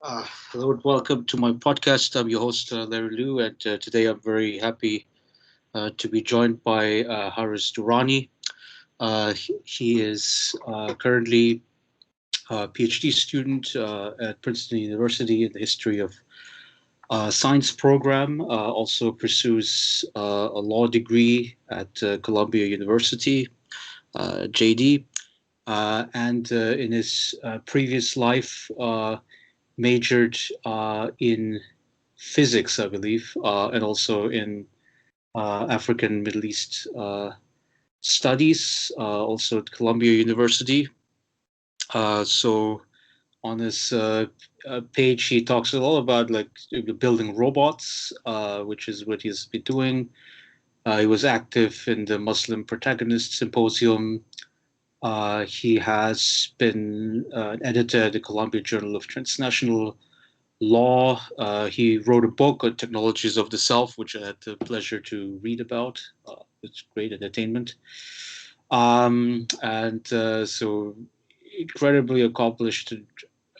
Hello and welcome to my podcast. I'm your host, Larry Liu, and today I'm very happy to be joined by Haris Durrani. He is currently a PhD student at Princeton University in the history of science program. Also pursues a law degree at Columbia University, JD, and in his previous life. Majored in physics, I believe, and also in African Middle East studies, also at Columbia University. So on his page, he talks a lot about like building robots, which is what he's been doing. He was active in the Muslim Protagonist Symposium. He has been an editor at the Columbia Journal of Transnational Law. He wrote a book on technologies of the self, which I had the pleasure to read about. It's great entertainment. And so incredibly accomplished,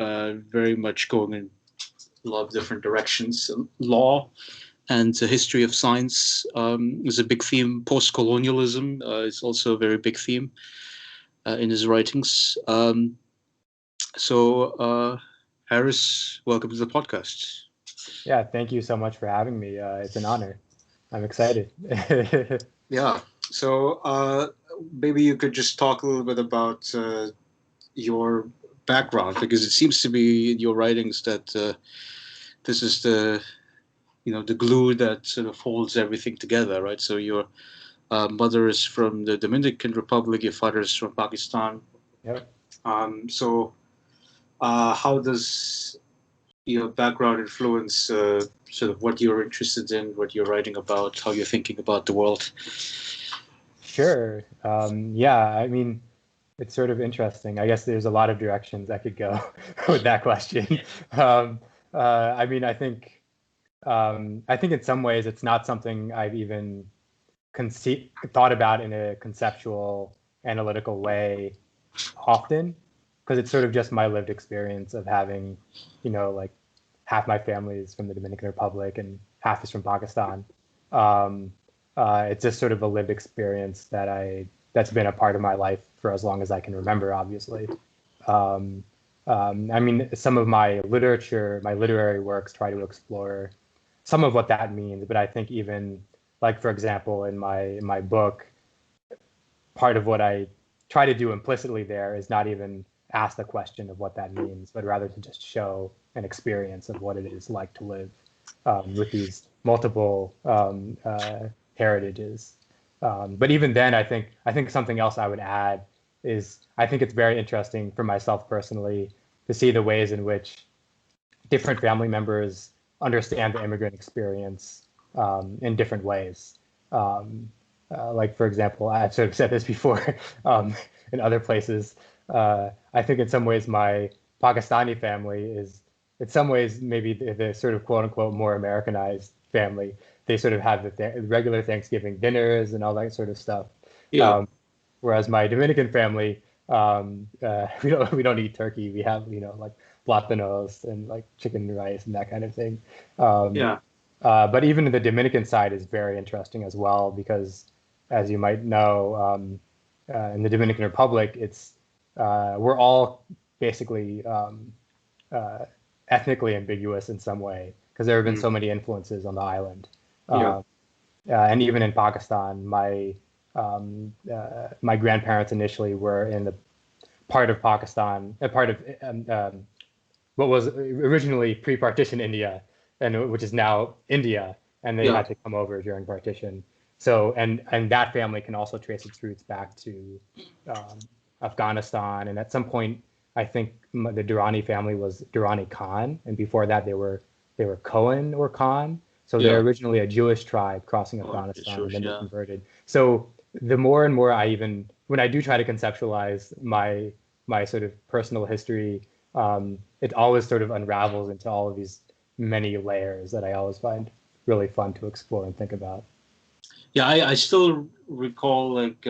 very much going in a lot of different directions. Law and the history of science is a big theme. Postcolonialism is also a very big theme in his writings. So, Haris, welcome to the podcast. Yeah, thank you so much for having me. It's an honor. I'm excited. Yeah. So maybe you could just talk a little bit about your background, because it seems to be in your writings that this is the glue that sort of holds everything together, right? So your mother is from the Dominican Republic, your father is from Pakistan. Yep. So how does your background influence sort of what you're interested in, what you're writing about, how you're thinking about the world? Sure. Yeah, I mean, it's sort of interesting. I guess there's a lot of directions I could go with that question. I mean, I think in some ways it's not something I've even thought about in a conceptual, analytical way often, because it's sort of just my lived experience of having, like half my family is from the Dominican Republic and half is from Pakistan. Um, it's just sort of a lived experience that's been a part of my life for as long as I can remember, obviously. Um, I mean, some of my literary works try to explore some of what that means, but I think even like, for example, in my book, part of what I try to do implicitly there is not even ask the question of what that means, but rather to just show an experience of what it is like to live with these multiple heritages. But even then, I think something else I would add is I think it's very interesting for myself personally to see the ways in which different family members understand the immigrant experience in different ways. Like, for example, I've sort of said this before in other places. I think in some ways my Pakistani family is, in some ways, maybe the sort of quote unquote more Americanized family. They sort of have the regular Thanksgiving dinners and all that sort of stuff. Yeah. Um, Whereas my Dominican family, we don't eat turkey. We have like plátanos and like chicken rice and that kind of thing. Um, Yeah. but even the Dominican side is very interesting as well because, as you might know, in the Dominican Republic, we're all basically uh, ethnically ambiguous in some way because there have been Mm. so many influences on the island. Yeah. Uh, and even in Pakistan, my grandparents initially were in the part of Pakistan, a part of what was originally pre-partition India, and which is now India, and they Yeah. had to come over during partition. So, and that family can also trace its roots back to um, Afghanistan, and at some point, I think the Durrani family was Durrani Khan, and before that, they were Cohen or Khan. So they're Yeah. originally a Jewish tribe crossing Oh, it's Afghanistan, sure. and then they Yeah. converted. So the more and more when I do try to conceptualize my sort of personal history, it always sort of unravels into all of these many layers that I always find really fun to explore and think about. Yeah. I still recall like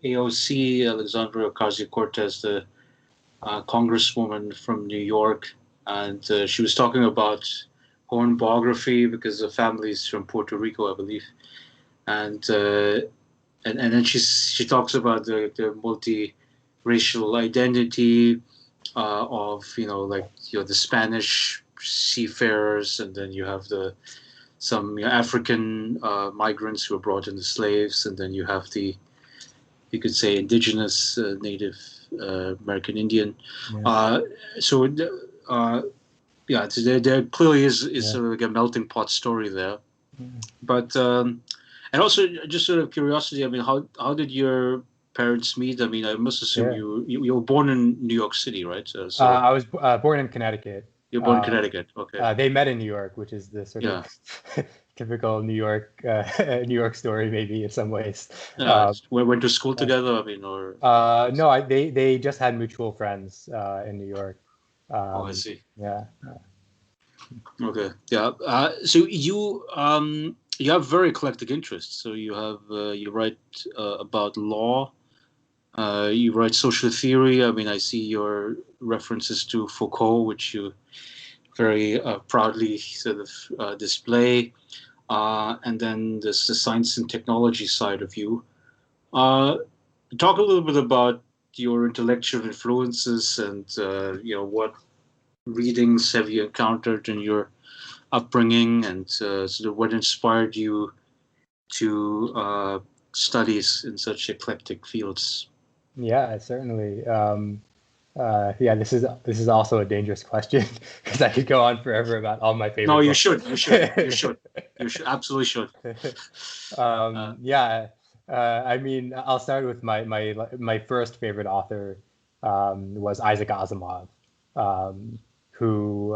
AOC, Alexandria Ocasio Cortez, the congresswoman from New York. and she was talking about her own biography because the family is from Puerto Rico, I believe, and then she talks about the multi-racial identity of the Spanish seafarers, and then you have some African migrants who were brought in as slaves, and then you have you could say indigenous Native American Indian. Yeah. So there clearly is Yeah. sort of like a melting pot story there. Yeah. But and also just sort of curiosity. I mean, how did your parents meet? I mean, I must assume Yeah. you were born in New York City, right? So I was born in Connecticut. you're born in Connecticut. Okay. They met in New York, which is the sort Yeah. of typical New York New York story, maybe in some ways. We went to school together. I mean, or No, they just had mutual friends in New York. oh, I see. Yeah. Okay. Yeah. So you have very eclectic interests. So you write about law. You write social theory. I mean, I see your references to Foucault, which you very proudly sort of display. And then there's the science and technology side of you. Uh, Talk a little bit about your intellectual influences and what readings have you encountered in your upbringing, and sort of what inspired you to studies in such eclectic fields. Yeah, certainly. Yeah, this is also a dangerous question because I could go on forever about all my favorite No, you books. should. You should. You should. You should. Absolutely should. Yeah, I mean, I'll start with my first favorite author was Isaac Asimov, who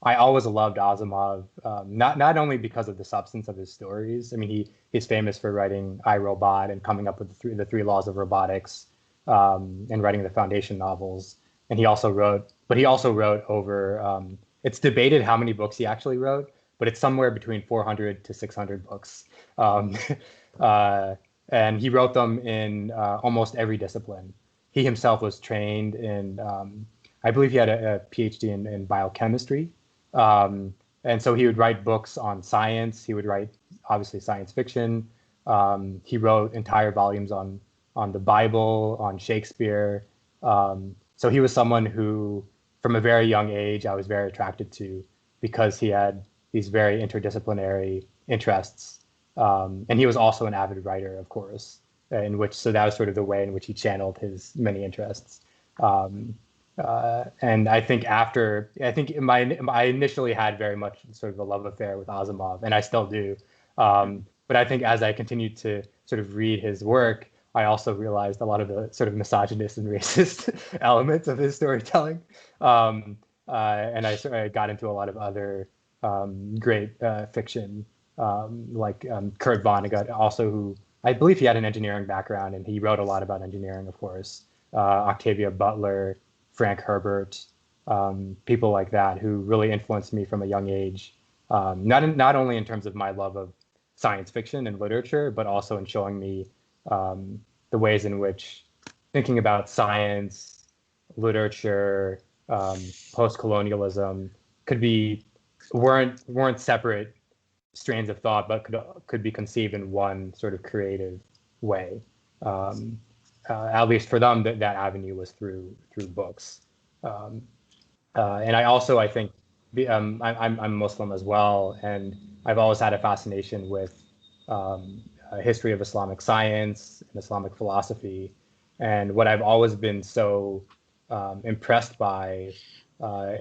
I always loved Asimov, not only because of the substance of his stories. I mean, he's famous for writing I, Robot and coming up with the three laws of robotics, and writing the foundation novels. And he also wrote over. It's debated how many books he actually wrote, but it's somewhere between 400 to 600 books. Um, and he wrote them in almost every discipline. He himself was trained in, I believe he had a PhD in biochemistry. And so he would write books on science. He would write, obviously, science fiction. He wrote entire volumes on the Bible, on Shakespeare. So he was someone who, from a very young age, I was very attracted to because he had these very interdisciplinary interests. And he was also an avid writer, of course, so that was sort of the way in which he channeled his many interests. And I think I initially had very much sort of a love affair with Asimov, and I still do. But I think as I continued to sort of read his work, I also realized a lot of the sort of misogynist and racist elements of his storytelling. And I sort of got into a lot of other great fiction, like Kurt Vonnegut, also who I believe he had an engineering background, and he wrote a lot about engineering, of course. Octavia Butler, Frank Herbert, people like that who really influenced me from a young age, not only in terms of my love of science fiction and literature, but also in showing me the ways in which thinking about science, literature, post-colonialism weren't separate strands of thought, but could be conceived in one sort of creative way. At least for them, that avenue was through books. And I think I'm Muslim as well, and I've always had a fascination with a history of Islamic science and Islamic philosophy. And what I've always been so impressed by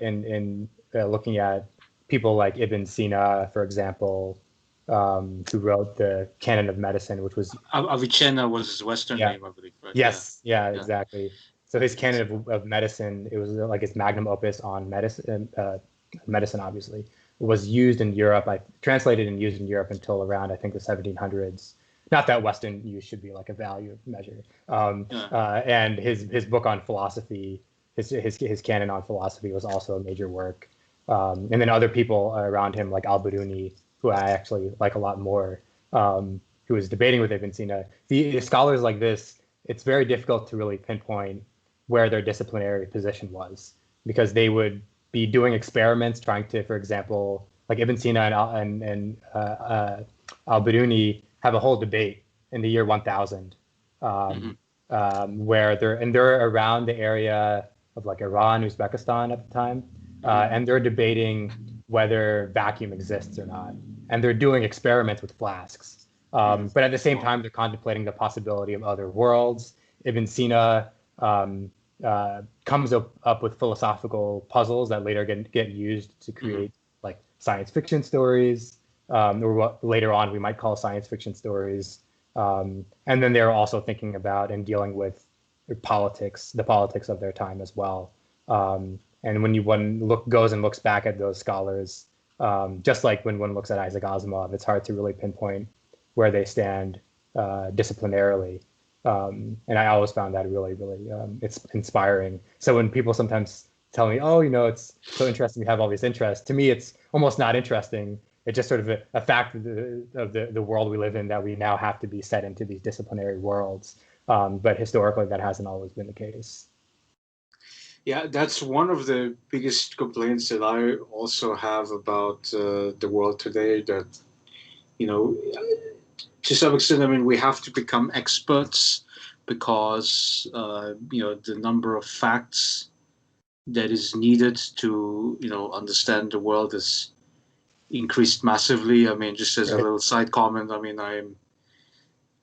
in looking at people like Ibn Sina, for example, who wrote the Canon of Medicine, which was Avicenna was his Western name, I believe. Right? Yes, yeah, exactly. So his Canon of Medicine, it was like his magnum opus on medicine obviously, was used in Europe. I translated and used in Europe until around, I think, the 1700s. Not that Western use should be like a value measure. And his book on philosophy, his canon on philosophy was also a major work. And then other people around him, like Al-Biruni, who I actually like a lot more, who was debating with Ibn Sina. The scholars like this, it's very difficult to really pinpoint where their disciplinary position was, because they would be doing experiments, trying to, for example, like Ibn Sina and al-Biruni have a whole debate in the year 1000, where they're around the area of like Iran, Uzbekistan at the time, and they're debating whether vacuum exists or not, and they're doing experiments with flasks. But at the same time, they're contemplating the possibility of other worlds. Ibn Sina comes up with philosophical puzzles that later get used to create like science fiction stories, or what later on we might call science fiction stories. And then they're also thinking about and dealing with the politics of their time as well. And when one goes and looks back at those scholars, just like when one looks at Isaac Asimov, it's hard to really pinpoint where they stand disciplinarily. And I always found that really, really it's inspiring. So when people sometimes tell me, oh, it's so interesting you have all these interests, to me, it's almost not interesting. It's just sort of a fact of the world we live in, that we now have to be set into these disciplinary worlds. But historically, that hasn't always been the case. Yeah, that's one of the biggest complaints that I also have about the world today, that, to some extent, I mean, we have to become experts because, the number of facts that is needed to, understand the world is increased massively. I mean, just as a little side comment, I mean, I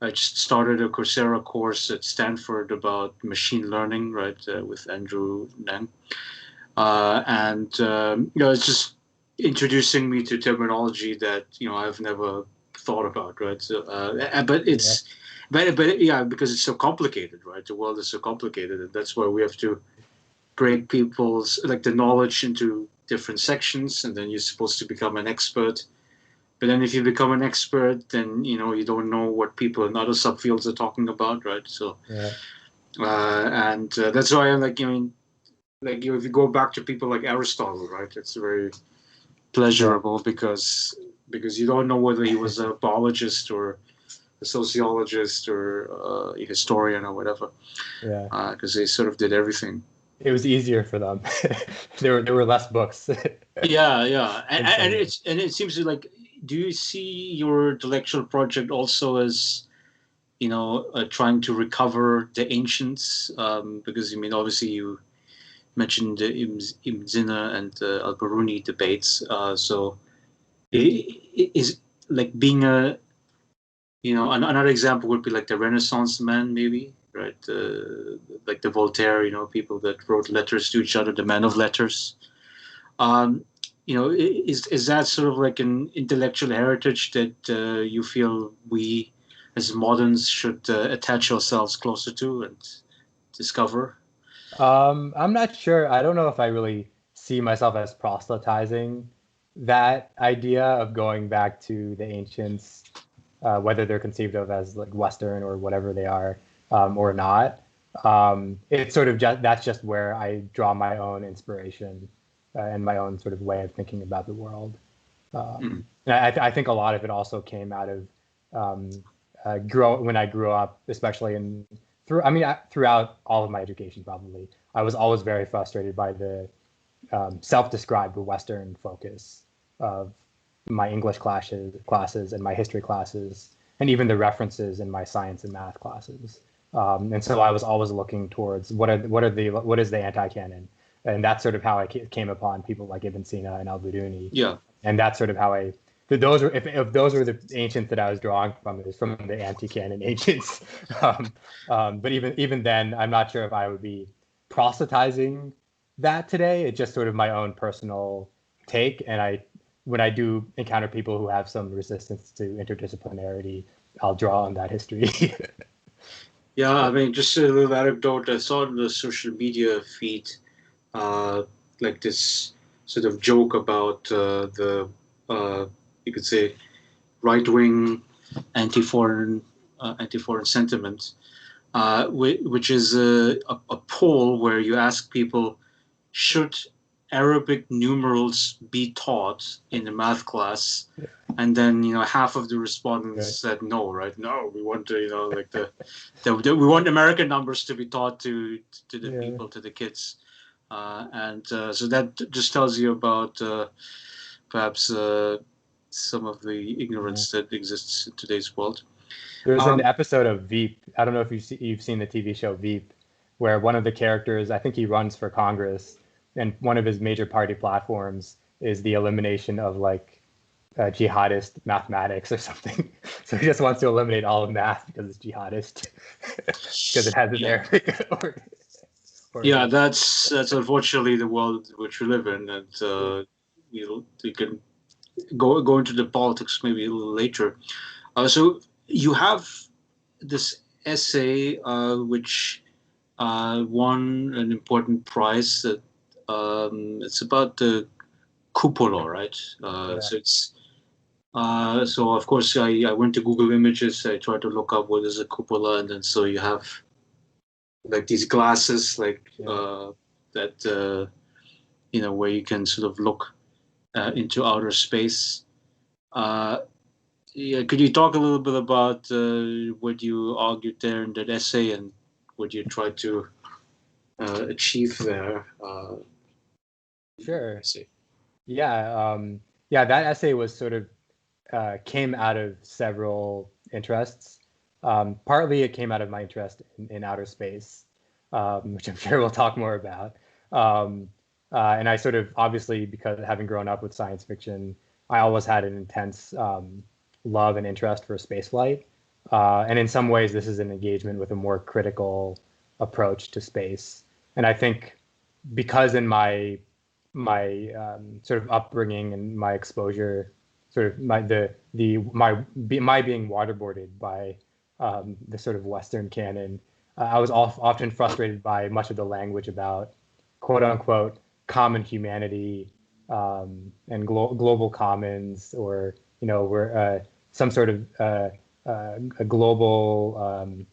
just started a Coursera course at Stanford about machine learning, right, with Andrew Ng. It's just introducing me to terminology that, I've never thought about, right? So, but it's, but yeah, because it's so complicated, right? The world is so complicated, and that's why we have to break people's, like, the knowledge into different sections, and then you're supposed to become an expert. But then if you become an expert, then, you don't know what people in other subfields are talking about, right? So, that's why I'm like, if you go back to people like Aristotle, right? It's very pleasurable because you don't know whether he was a biologist or a sociologist or a historian or whatever. Yeah. Because they sort of did everything. It was easier for them. there were less books. Yeah. And it seems like, do you see your intellectual project also as, trying to recover the ancients? Because, obviously you mentioned the Ibn Sina and al-Biruni debates. So is like being another example would be like the Renaissance man, maybe, right? Like the Voltaire, people that wrote letters to each other, the men of letters. Is that sort of like an intellectual heritage that you feel we as moderns should attach ourselves closer to and discover? I'm not sure. I don't know if I really see myself as proselytizing that idea of going back to the ancients, whether they're conceived of as like Western or whatever they are, or not. It's sort of that's just where I draw my own inspiration and my own sort of way of thinking about the world. And I think a lot of it also came out of when I grew up, especially throughout all of my education, probably, I was always very frustrated by the self-described Western focus of my English classes and my history classes, and even the references in my science and math classes. And so I was always looking towards what is the anti-canon, and that's sort of how I came upon people like Ibn Sina and al-Biruni. Yeah, and that's sort of how if those were the ancients that I was drawing from, it was from the anti-canon ancients. But even then, I'm not sure if I would be proselytizing that today. It's just sort of my own personal take, and when I do encounter people who have some resistance to interdisciplinarity, I'll draw on that history. Yeah, I mean, just a little anecdote. I saw in the social media feed, like this sort of joke about you could say, right-wing anti-foreign sentiment, which is a poll where you ask people, should Arabic numerals be taught in the math class? And then, half of the respondents said no, right? No, we want to, we want American numbers to be taught to the people, to the kids. And so that just tells you about perhaps some of the Yeah. ignorance that exists in today's world. There's an Um, episode of Veep. I don't know if you've seen the TV show Veep, where one of the characters, I think he runs for Congress, and one of his major party platforms is the elimination of like jihadist mathematics or something. So he just wants to eliminate all of math because it's jihadist, because it has an yeah, Arabic yeah, origin. that's unfortunately the world which we live in, and you can go into the politics maybe a little later. So you have this essay which won an important prize. That it's about the cupola, right? So Correct. it's so of course I went to Google Images. I tried to look up what is a cupola, and then so you have like these glasses, like Yeah. that where you can sort of look into outer space. Uh, yeah, could you talk a little bit about what you argued there in that essay and what you tried to achieve there? Sure. Essay. Yeah. Yeah. That essay was sort of came out of several interests. Partly it came out of my interest in outer space, which I'm sure we'll talk more about. Um, and I sort of obviously, because having grown up with science fiction, I always had an intense love and interest for spaceflight. And in some ways, this is an engagement with a more critical approach to space. And I think because in my sort of upbringing and my exposure, sort of my being waterboarded by the sort of Western canon, I was often frustrated by much of the language about quote unquote common humanity, and global commons, or we're some sort of a global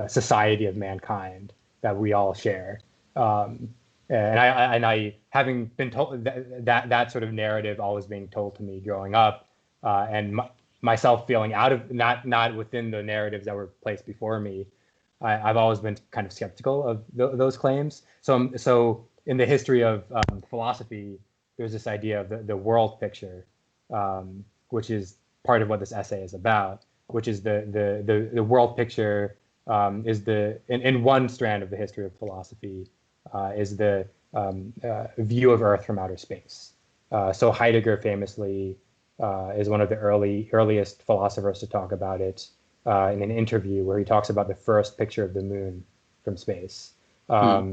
society of mankind that we all share. Um, and I having been told that sort of narrative always being told to me growing up, and myself feeling out of not within the narratives that were placed before me, I've always been kind of skeptical of those claims. So in the history of philosophy, there's this idea of the world picture, which is part of what this essay is about, which is the world picture, is in one strand of the history of philosophy, is the view of Earth from outer space. So Heidegger famously is one of the earliest philosophers to talk about it in an interview where he talks about the first picture of the moon from space. Hmm.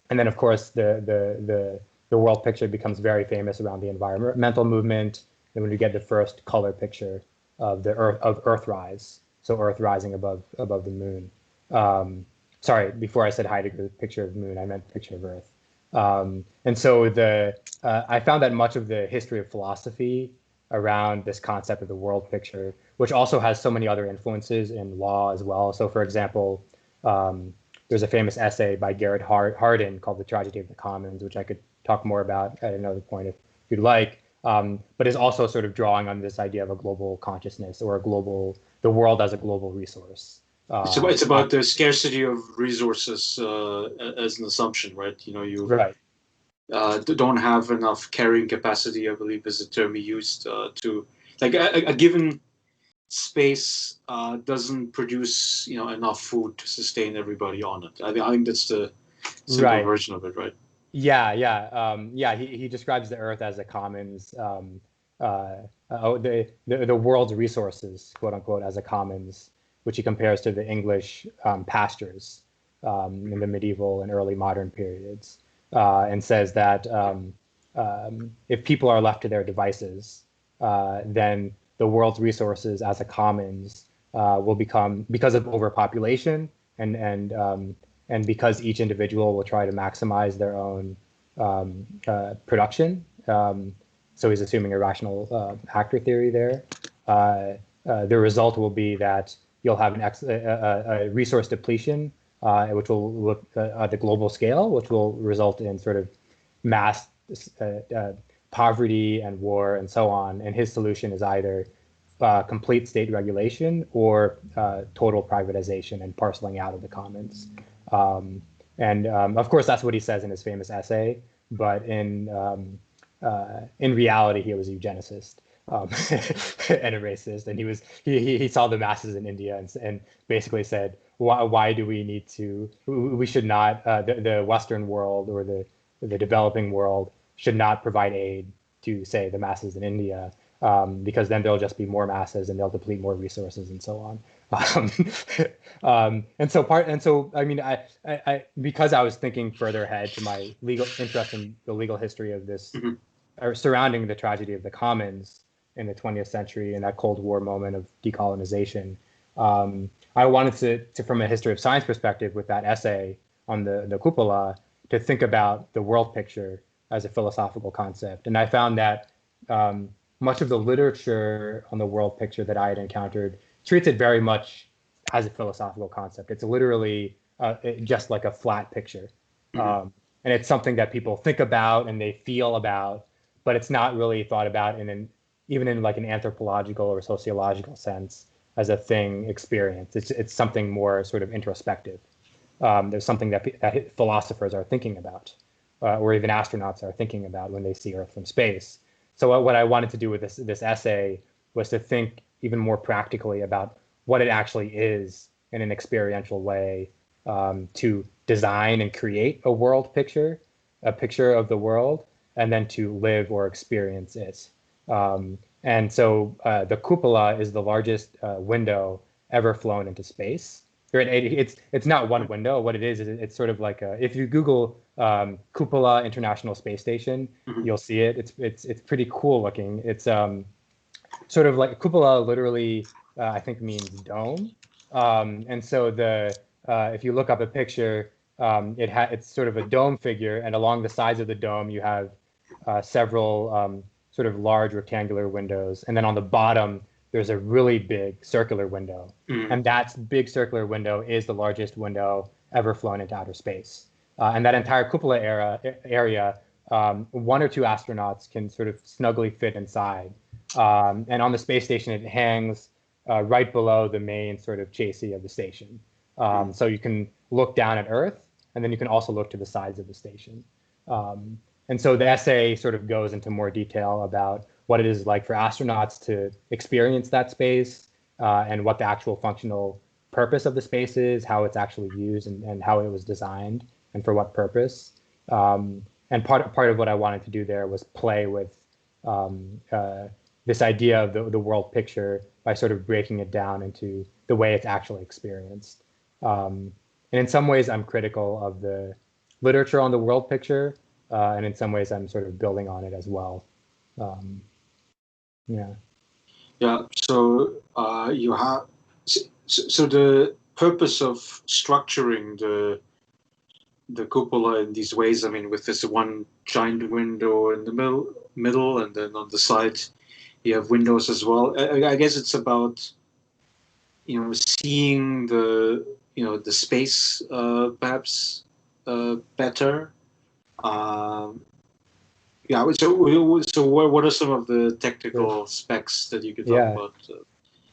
And then, of course, the world picture becomes very famous around the environmental movement. And when you get the first color picture of the Earthrise, so Earth rising above the moon. Sorry, before I said Heidegger, picture of the moon, I meant picture of Earth. And so I found that much of the history of philosophy around this concept of the world picture, which also has so many other influences in law as well. So, for example, um, there's a famous essay by Garrett Hardin called "The Tragedy of the Commons," which I could talk more about at another point if you'd like. But is also sort of drawing on this idea of a global consciousness, or the world as a global resource. It's about the scarcity of resources as an assumption, right? You Right. don't have enough carrying capacity, I believe is the term he used, to like a given space doesn't produce enough food to sustain everybody on it. I think that's the simple Right. version of it, right? Yeah, yeah, yeah. He describes the Earth as a commons, the world's resources, quote unquote, as a commons, which he compares to the English pastures in the medieval and early modern periods, and says that if people are left to their devices, then the world's resources as a commons will become, because of overpopulation and because each individual will try to maximize their own production. So he's assuming a rational actor theory there. The result will be that you'll have a resource depletion, which will look at the global scale, which will result in sort of mass poverty and war and so on. And his solution is either complete state regulation or total privatization and parceling out of the commons. Um, And of course, that's what he says in his famous essay. But in reality, he was a eugenicist and a racist, and he saw the masses in India and basically said, why do we need to? We should not. The Western world or the developing world should not provide aid to, say, the masses in India, because then there'll just be more masses and they'll deplete more resources and so on. Um, I mean, because I was thinking further ahead to my legal interest in the legal history of this, Mhm. or surrounding the tragedy of the commons in the 20th century and that Cold War moment of decolonization. I wanted to, from a history of science perspective, with that essay on the cupola, to think about the world picture as a philosophical concept. And I found that much of the literature on the world picture that I had encountered treats it very much as a philosophical concept. It's literally just like a flat picture. Mhm. And it's something that people think about and they feel about, but it's not really thought about even in like an anthropological or sociological sense as a thing experience. It's something more sort of introspective. There's something that philosophers are thinking about, or even astronauts are thinking about when they see Earth from space. So what I wanted to do with this essay was to think even more practically about what it actually is in an experiential way, to design and create a world picture, a picture of the world, and then to live or experience it. And so the cupola is the largest window ever flown into space. It's not one window. What it is it's sort of like if you Google Cupola International Space Station, Mhm. you'll see it. It's pretty cool looking. It's sort of like cupola literally I think means dome. And so if you look up a picture, it's sort of a dome figure, and along the sides of the dome you have several sort of large rectangular windows, and then on the bottom there's a really big circular window, Mhm. and that big circular window is the largest window ever flown into outer space. And that entire cupola area, one or two astronauts can sort of snugly fit inside. And on the space station, it hangs right below the main sort of chassis of the station. Mhm. So you can look down at Earth, and then you can also look to the sides of the station. And so the essay sort of goes into more detail about what it is like for astronauts to experience that space, and what the actual functional purpose of the space is, how it's actually used, and how it was designed, and for what purpose. And part of what I wanted to do there was play with this idea of the world picture by sort of breaking it down into the way it's actually experienced. And in some ways, I'm critical of the literature on the world picture, and in some ways, I'm sort of building on it as well. Um, yeah. Yeah. So you have so the purpose of structuring the cupola in these ways. I mean, with this one giant window in the middle, and then on the side you have windows as well. I guess it's about seeing the space perhaps better. Um, yeah. So what are some of the Sure. technical specs that you could talk Yeah. about?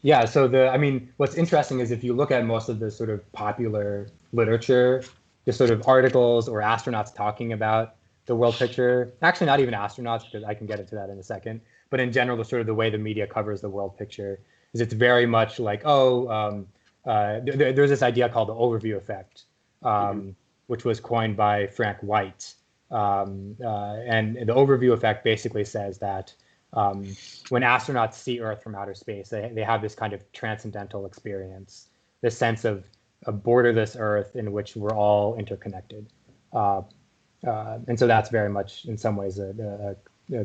Yeah, I mean, what's interesting is if you look at most of the sort of popular literature, the sort of articles or astronauts talking about the world picture, actually not even astronauts, because I can get into that in a second, but in general, the sort of the way the media covers the world picture is it's very much like, there's this idea called the overview effect, Mhm. which was coined by Frank White. And the overview effect basically says that um, when astronauts see Earth from outer space, they have this kind of transcendental experience, this sense of a borderless Earth in which we're all interconnected. Uh, and so that's very much, in some ways, a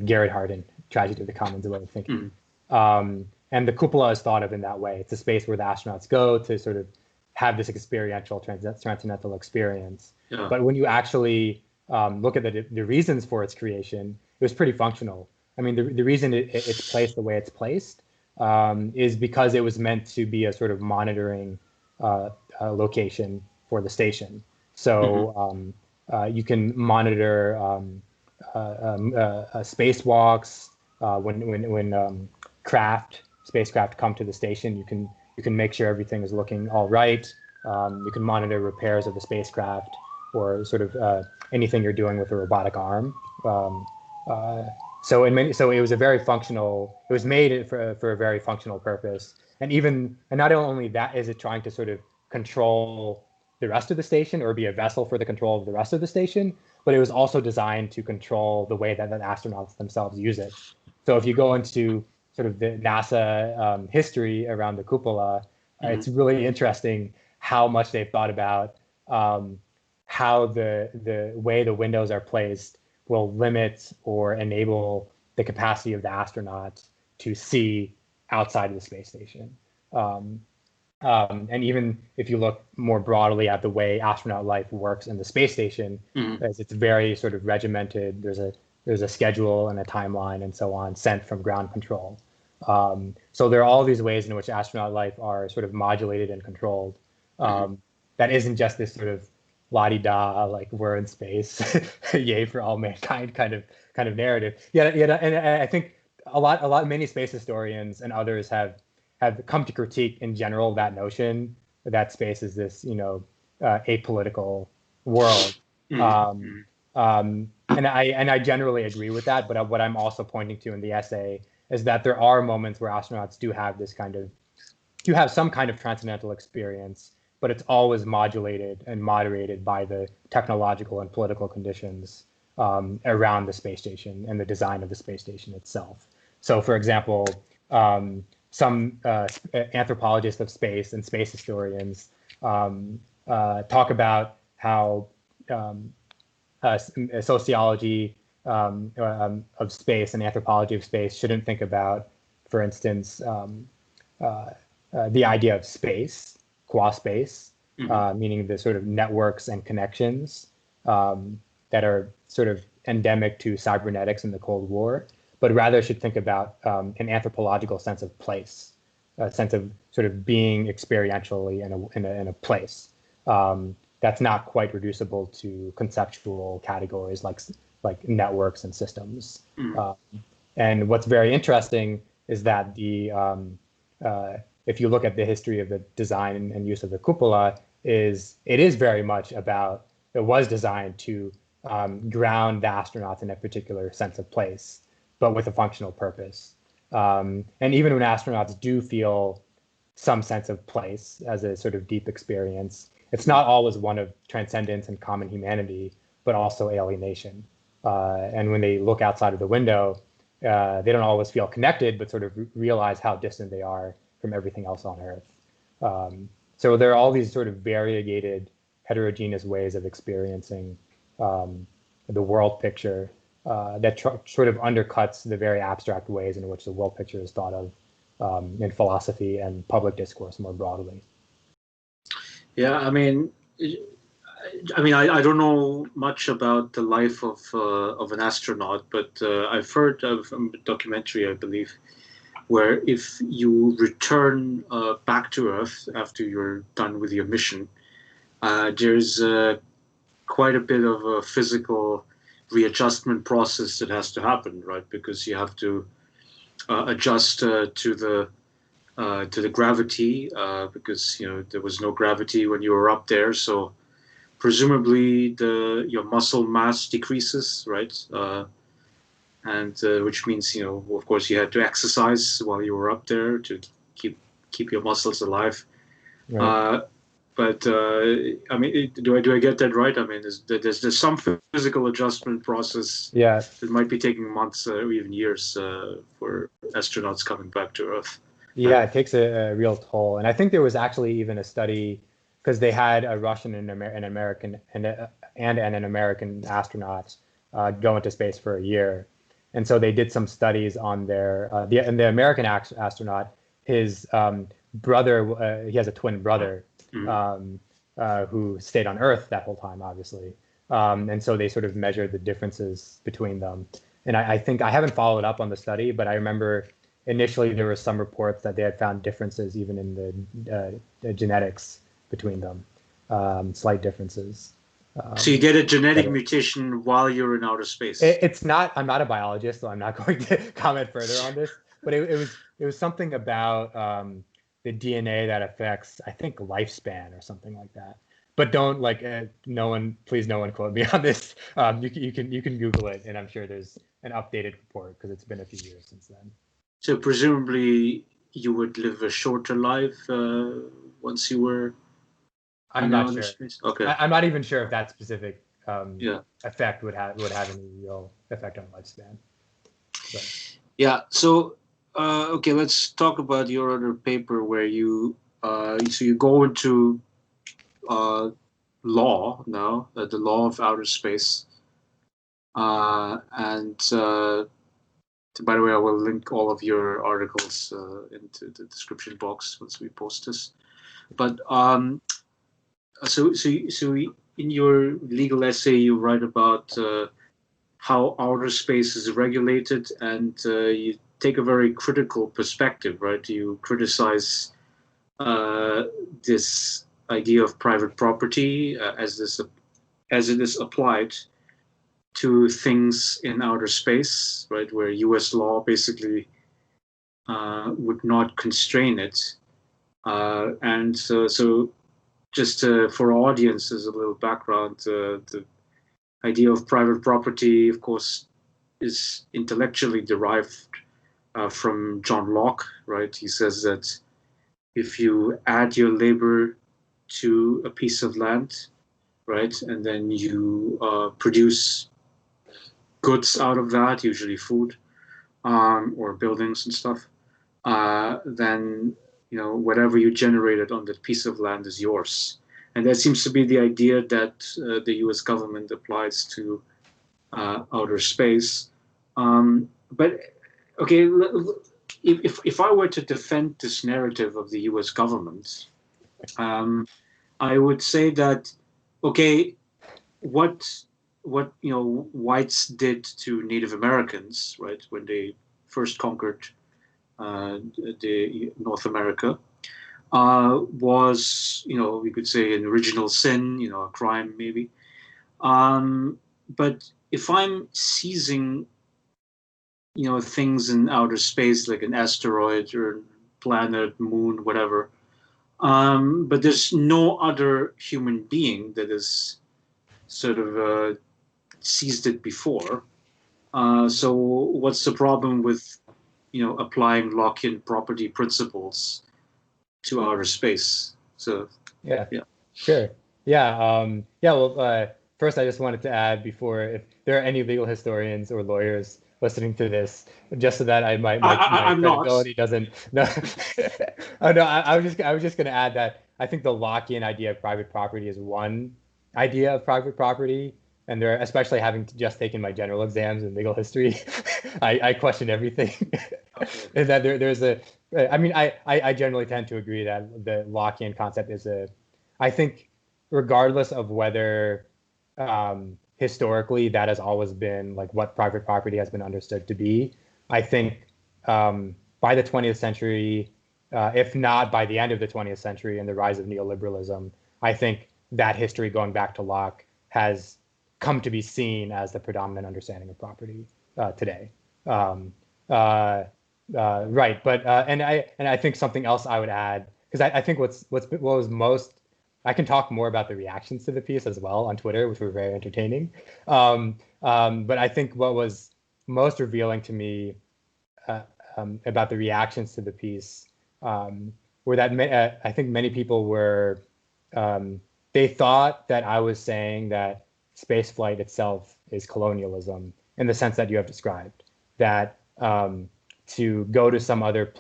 Garrett Hardin tragedy of the commons way of thinking. Mhm. And the cupola is thought of in that way. It's a space where the astronauts go to sort of have this experiential transcendental experience. Yeah. But when you actually look at the reasons for its creation, it was pretty functional. I mean, the reason it's placed the way it's placed is because it was meant to be a sort of monitoring location for the station. Mhm. So you can monitor spacewalks when spacecraft come to the station. You can make sure everything is looking all right. You can monitor repairs of the spacecraft. or sort of anything you're doing with a robotic arm. So it was a very functional. It was made for a very functional purpose, and not only that is it trying to sort of control the rest of the station or be a vessel for the control of the rest of the station, but it was also designed to control the way that the astronauts themselves use it. So if you go into sort of the NASA history around the cupola, it's really interesting how much they've thought about how the way the windows are placed will limit or enable the capacity of the astronauts to see outside of the space station. And even if you look more broadly at the way astronaut life works in the space station, as it's very sort of regimented. There's a schedule and a timeline and so on sent from ground control. So there are all these ways in which astronaut life are sort of modulated and controlled. That isn't just this sort of la-di-da, like we're in space, yay for all mankind kind of narrative. Yeah, and I think many space historians and others have come to critique in general that notion that space is this, apolitical world. And I generally agree with that. But what I'm also pointing to in the essay is that there are moments where astronauts do have some kind of transcendental experience, but it's always modulated and moderated by the technological and political conditions around the space station and the design of the space station itself. So, for example, some anthropologists of space and space historians talk about how sociology of space and anthropology of space shouldn't think about, for instance, the idea of space, qua space, meaning the sort of networks and connections that are sort of endemic to cybernetics in the Cold War, but rather should think about an anthropological sense of place, a sense of sort of being experientially in a place. That's not quite reducible to conceptual categories like networks and systems. And what's very interesting is that if you look at the history of the design and use of the cupola, it is very much about, it was designed to ground the astronauts in a particular sense of place, but with a functional purpose. And even when astronauts do feel some sense of place as a sort of deep experience, it's not always one of transcendence and common humanity, but also alienation. And when they look outside of the window, they don't always feel connected, but sort of realize how distant they are from everything else on Earth. So there are all these sort of variegated, heterogeneous ways of experiencing the world picture that sort of undercuts the very abstract ways in which the world picture is thought of in philosophy and public discourse more broadly. Yeah, I mean, I don't know much about the life of an astronaut, but I've heard of a documentary, I believe, where if you return back to Earth after you're done with your mission, there's quite a bit of a physical readjustment process that has to happen, right? Because you have to adjust to the gravity, because there was no gravity when you were up there, so presumably your muscle mass decreases, right? And which means of course you had to exercise while you were up there to keep your muscles alive. Right. But I mean, do I get that right? I mean, there's some physical adjustment process that might be taking months or even years for astronauts coming back to Earth. Yeah, it takes a real toll. And I think there was actually even a study, because they had a Russian and an American and an American astronaut go into space for a year. And so they did some studies on the American astronaut, his brother, he has a twin brother who stayed on Earth that whole time, obviously. And so they sort of measured the differences between them. And I think, I haven't followed up on the study, but I remember initially there were some reports that they had found differences even in the genetics between them, slight differenwas. So you get a genetic mutation while you're in outer space. It's not. I'm not a biologist, so I'm not going to comment further on this. But it was something about the DNA that affects, I think, lifespan or something like that. but don't like no one, please no one quote me on this. You can Google it, and I'm sure there's an updated report because it's been a few years since then. So presumably you would live a shorter life once you were I'm in not outer sure. space. Okay. I'm not even sure if that specific Yeah. effect would have any real effect on lifespan. But Yeah. So okay, let's talk about your other paper where you so you go into uh, law now, the law of outer space, and by the way, I will link all of your articles into the description box once we post this. But so in your legal essay, you write about how outer space is regulated, and you take a very critical perspective, right? You criticize uh, this idea of private property as it is applied to things in outer space, right? Where U.S. law basically would not constrain it, and so just for our audience as a little background, the idea of private property, of course, is intellectually derived from John Locke, right? He says that if you add your labor to a piece of land, right, and then you produce goods out of that, usually food or buildings and stuff, then whatever you generated on that piece of land is yours. And that seems to be the idea that the U.S. government applies to outer space. But okay, if I were to defend this narrative of the U.S. government, I would say that okay, what whites did to Native Americans, right, when they first conquered the North America, was we could say an original sin, a crime maybe. But if I'm seizing things in outer space like an asteroid or planet, moon, whatever, but there's no other human being that has sort of seized it before. So what's the problem with applying Lockean property principles to outer space? So yeah, yeah. sure. Yeah. Yeah. Well, first, I just wanted to add before, if there are any legal historians or lawyers listening to this, just so that my I'm not. credibility doesn't. No. Oh no. I was just going to add that I think the Lockean idea of private property is one idea of private property, and there, especially having just taken my general exams in legal history, I question everything. Okay. And that there's a. I mean, I generally tend to agree that the Lockean concept is I think regardless of whether historically that has always been like what private property has been understood to be, I think by the 20th century, if not by the end of the 20th century and the rise of neoliberalism, I think that history going back to Locke has come to be seen as the predominant understanding of property today. Um, uh, right, but and I think something else I would add, because I think what was most, I can talk more about the reactions to the piece as well on Twitter, which were very entertaining. But I think what was most revealing to me about the reactions to the piece were that I think many people were they thought that I was saying that spaceflight itself is colonialism in the sense that you have described, that to go to some other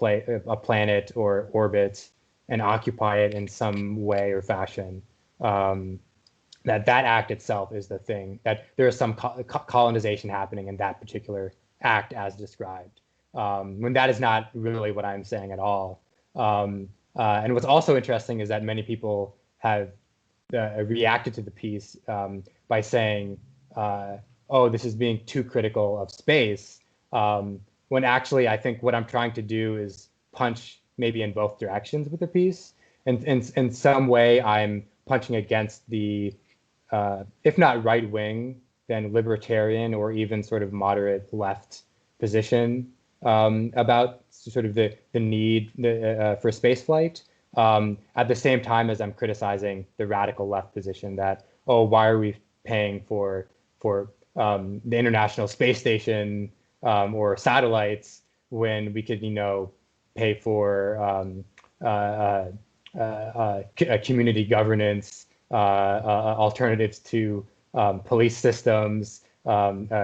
a planet or orbit and occupy it in some way or fashion, that act itself is the thing, that there is some colonization happening in that particular act as described, when that is not really what I'm saying at all. And what's also interesting is that many people have reacted to the piece by saying, oh, this is being too critical of space, when actually I think what I'm trying to do is punch maybe in both directions with the piece. And in some way, I'm punching against the, if not right wing, then libertarian or even sort of moderate left position about sort of the need for spaceflight. At the same time as I'm criticizing the radical left position that, oh, why are we paying for the International Space Station or satellites when we could, pay for community governance, alternatives to police systems,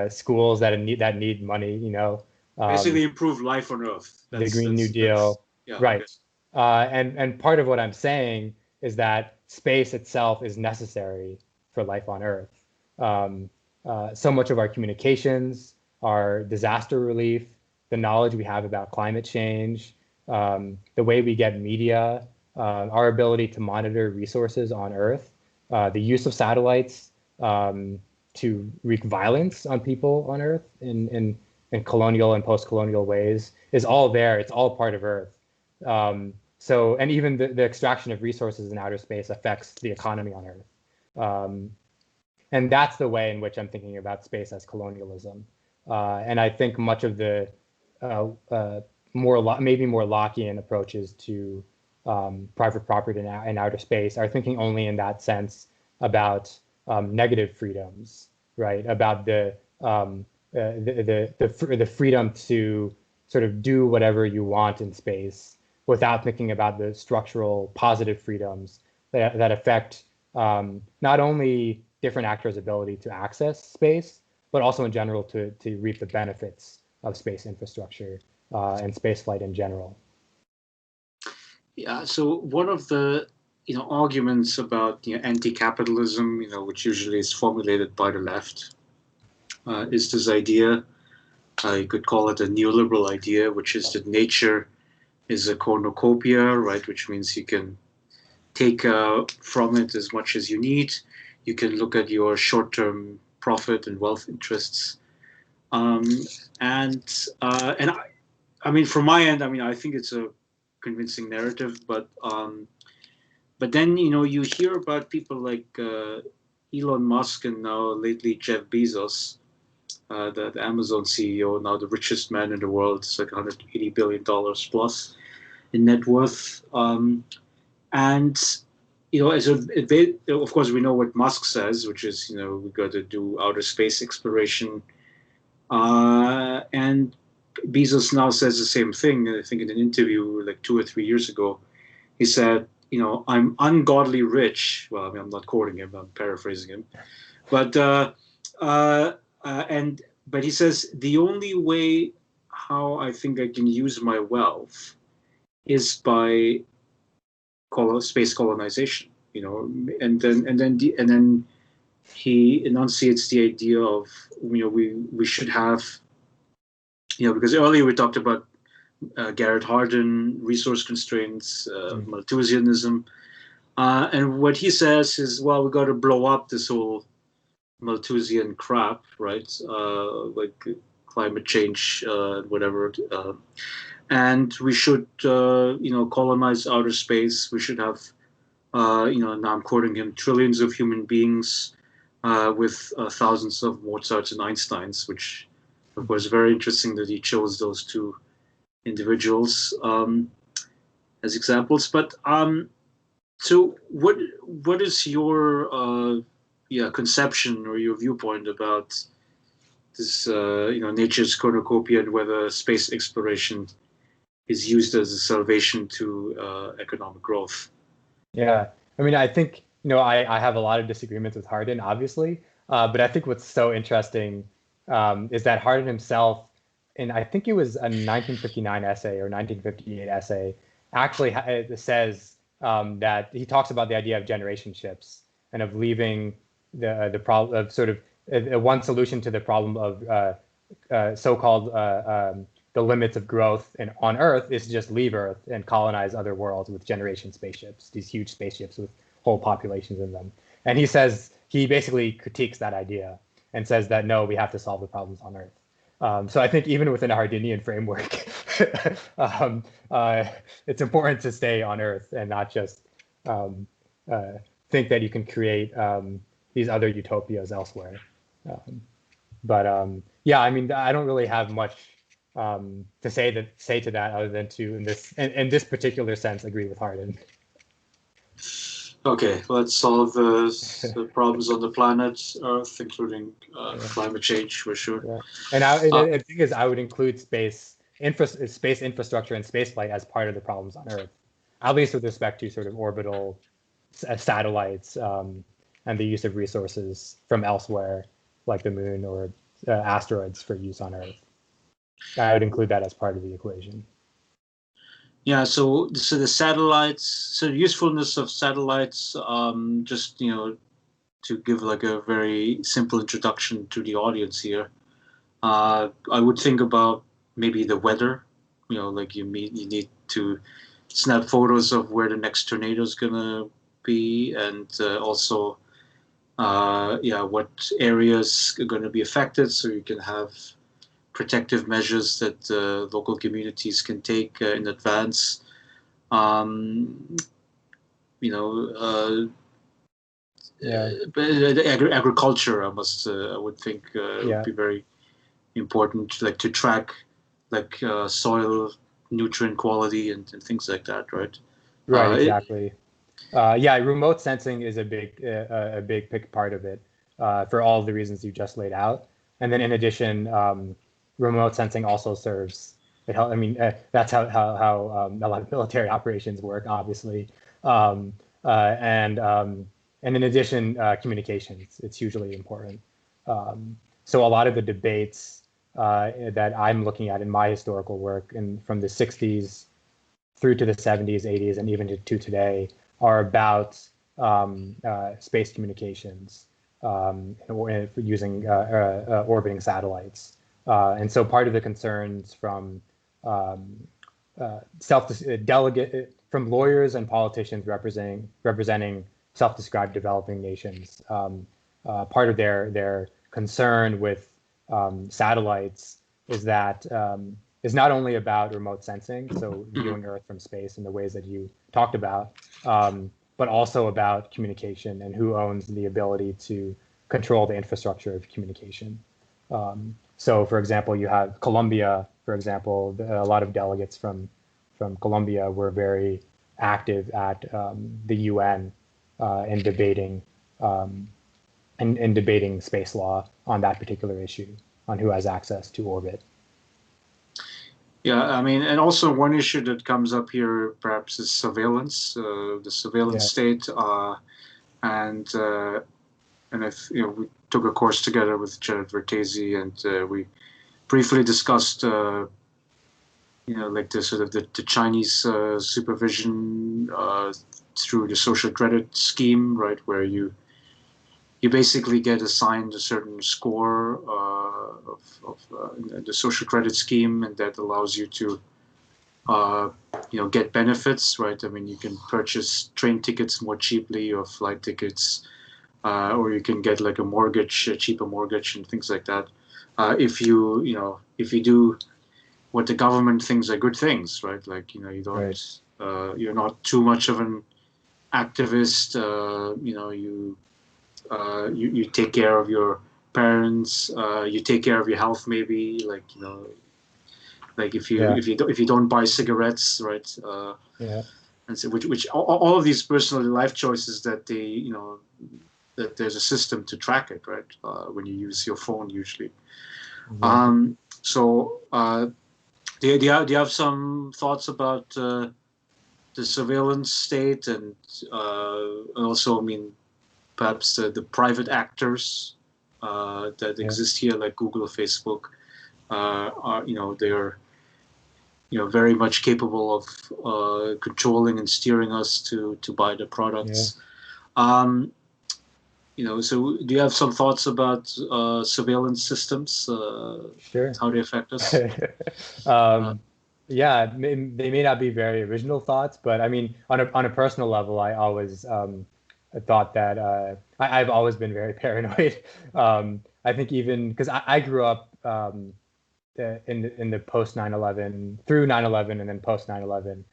schools that need money, Basically, improve life on Earth. the Green New Deal, yeah. right? Okay. And part of what I'm saying is that space itself is necessary for life on Earth. So much of our communications, our disaster relief, the knowledge we have about climate change, the way we get media, our ability to monitor resources on Earth, the use of satellites to wreak violence on people on Earth in colonial and post-colonial ways is all there. It's all part of Earth. And even the extraction of resources in outer space affects the economy on Earth. And that's the way in which I'm thinking about space as colonialism. And I think much of the maybe more Lockean approaches to private property in outer space are thinking only in that sense about negative freedoms, right? About the freedom to sort of do whatever you want in space without thinking about the structural positive freedoms that affect not only different actors' ability to access space, but also in general to reap the benefits of space infrastructure and space flight in general. Yeah. So one of the arguments about anti-capitalism, which usually is formulated by the left, is this idea. You could call it a neoliberal idea, which is that nature is a cornucopia, right? Which means you can take from it as much as you need. You can look at your short-term profit and wealth interests, and I mean, from my end, I think it's a convincing narrative, but then you hear about people like Elon Musk and now lately Jeff Bezos, the Amazon CEO, now the richest man in the world. It's like $180 billion plus in net worth. And of course, we know what Musk says, which is, we got to do outer space exploration. And Bezos now says the same thing. I think in an interview like 2 or 3 years ago, he said, I'm ungodly rich. Well, I'm not quoting him, I'm paraphrasing him. But but he says the only way how I think I can use my wealth is by space colonization, and then he enunciates the idea of we should have, because earlier we talked about Garrett Hardin, resource constraints, Malthusianism, and what he says is, well, we got to blow up this whole Malthusian crap, right? Like climate change, whatever. And we should, colonize outer space. We should have, now I'm quoting him, trillions of human beings with thousands of Mozarts and Einsteins, which, of course, is very interesting that he chose those two individuals as examples. But so what is your conception or your viewpoint about this, nature's cornucopia and whether space exploration is used as a salvation to economic growth? Yeah, I think, I have a lot of disagreements with Hardin, obviously, but I think what's so interesting is that Hardin himself, and I think it was a 1959 essay or 1958 essay, actually says that he talks about the idea of generation ships and of leaving the problem of sort of one solution to the problem of so-called the limits of growth on Earth is to just leave Earth and colonize other worlds with generation spaceships, these huge spaceships with whole populations in them. And he basically critiques that idea and says that, no, we have to solve the problems on Earth. So I think even within a Hardinian framework, it's important to stay on Earth and not just think that you can create these other utopias elsewhere. Yeah, I don't really have much to say to that other than to in this particular sense agree with Hardin. Okay, let's solve the problems on the planet Earth, including Yeah. climate change for sure. Yeah. And Uh, the thing is, I would include space infrastructure and spaceflight as part of the problems on Earth, at least with respect to sort of orbital satellites, and the use of resources from elsewhere, like the moon or asteroids for use on Earth. I would include that as part of the equation. yeah, so the satellites, so the usefulness of satellites, just to give like a very simple introduction to the audience here. I would think about maybe the weather. Like you need to snap photos of where the next tornado is gonna be, and also, yeah, what areas are gonna be affected, so you can have protective measures that local communities can take in advance. Um, you know, Yeah, but agriculture, I would think would yeah, be very important, like to track like soil nutrient quality and things like that, right? right, It, exactly. Yeah, remote sensing is a big part of it, for all of the reasons you just laid out. And then in addition, remote sensing also serves. I mean, that's how a lot of military operations work, obviously. Um, and in addition, communications, it's hugely important. So a lot of the debates that I'm looking at in my historical work, and from the 60s through to the 70s, 80s, and even to today, are about space communications, using orbiting satellites. And so part of the concerns from um, delegate from lawyers and politicians representing self-described developing nations, part of their concern with satellites is that is not only about remote sensing, so mhm. viewing Earth from space in the ways that you talked about, but also about communication and who owns the ability to control the infrastructure of communication. So, for example, you have Colombia, for example, a lot of delegates from Colombia were very active at the UN in debating um, in debating space law on that particular issue, on who has access to orbit. Yeah, I mean, and also one issue that comes up here perhaps is surveillance, the surveillance Yeah, state, and if we took a course together with Jared Vertesi, and we briefly discussed, like the sort of the Chinese supervision through the social credit scheme, right, where you basically get assigned a certain score of the social credit scheme, and that allows you to uh, get benefits, right? I mean, you can purchase train tickets more cheaply or flight tickets, or you can get like a mortgage, a cheaper mortgage, and things like that. If you do what the government thinks are good things, right? Like you right. don't, you're not too much of an activist. You take care of your parents. You take care of your health, maybe. Like Yeah, if you don't buy cigarettes, right? yeah, And so which all of these personal life choices that that there's a system to track it, right? When you use your phone, usually. exactly. So do you have some thoughts about the surveillance state and also, I mean, perhaps the private actors that Yeah, exist here, like Google, Facebook, are they're very much capable of controlling and steering us to buy the yeah, products. Um, so do you have some thoughts about surveillance systems, sure. how they affect us? Uh, um, yeah, they may not be very original thoughts, but I mean, on a personal level, I always thought that I've always been very paranoid. I think even because I grew up in the post 9/11, through 9/11, and then post 9/11.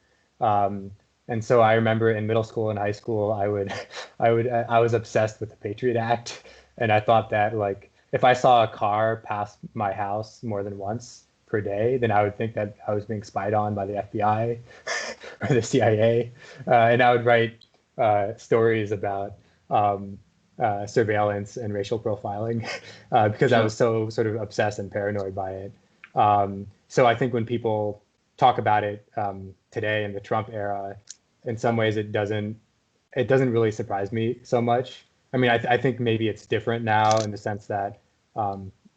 Um, and so I remember in middle school and high school, I was obsessed with the Patriot Act, and I thought that like if I saw a car pass my house more than once per day, then I would think that I was being spied on by the FBI or the CIA, and I would write stories about surveillance and racial profiling because I Yeah. was so sort of obsessed and paranoid by it. So I think when people talk about it today in the Trump era, in some ways it doesn't really surprise me so much. I mean, I think maybe it's different now in the sense that,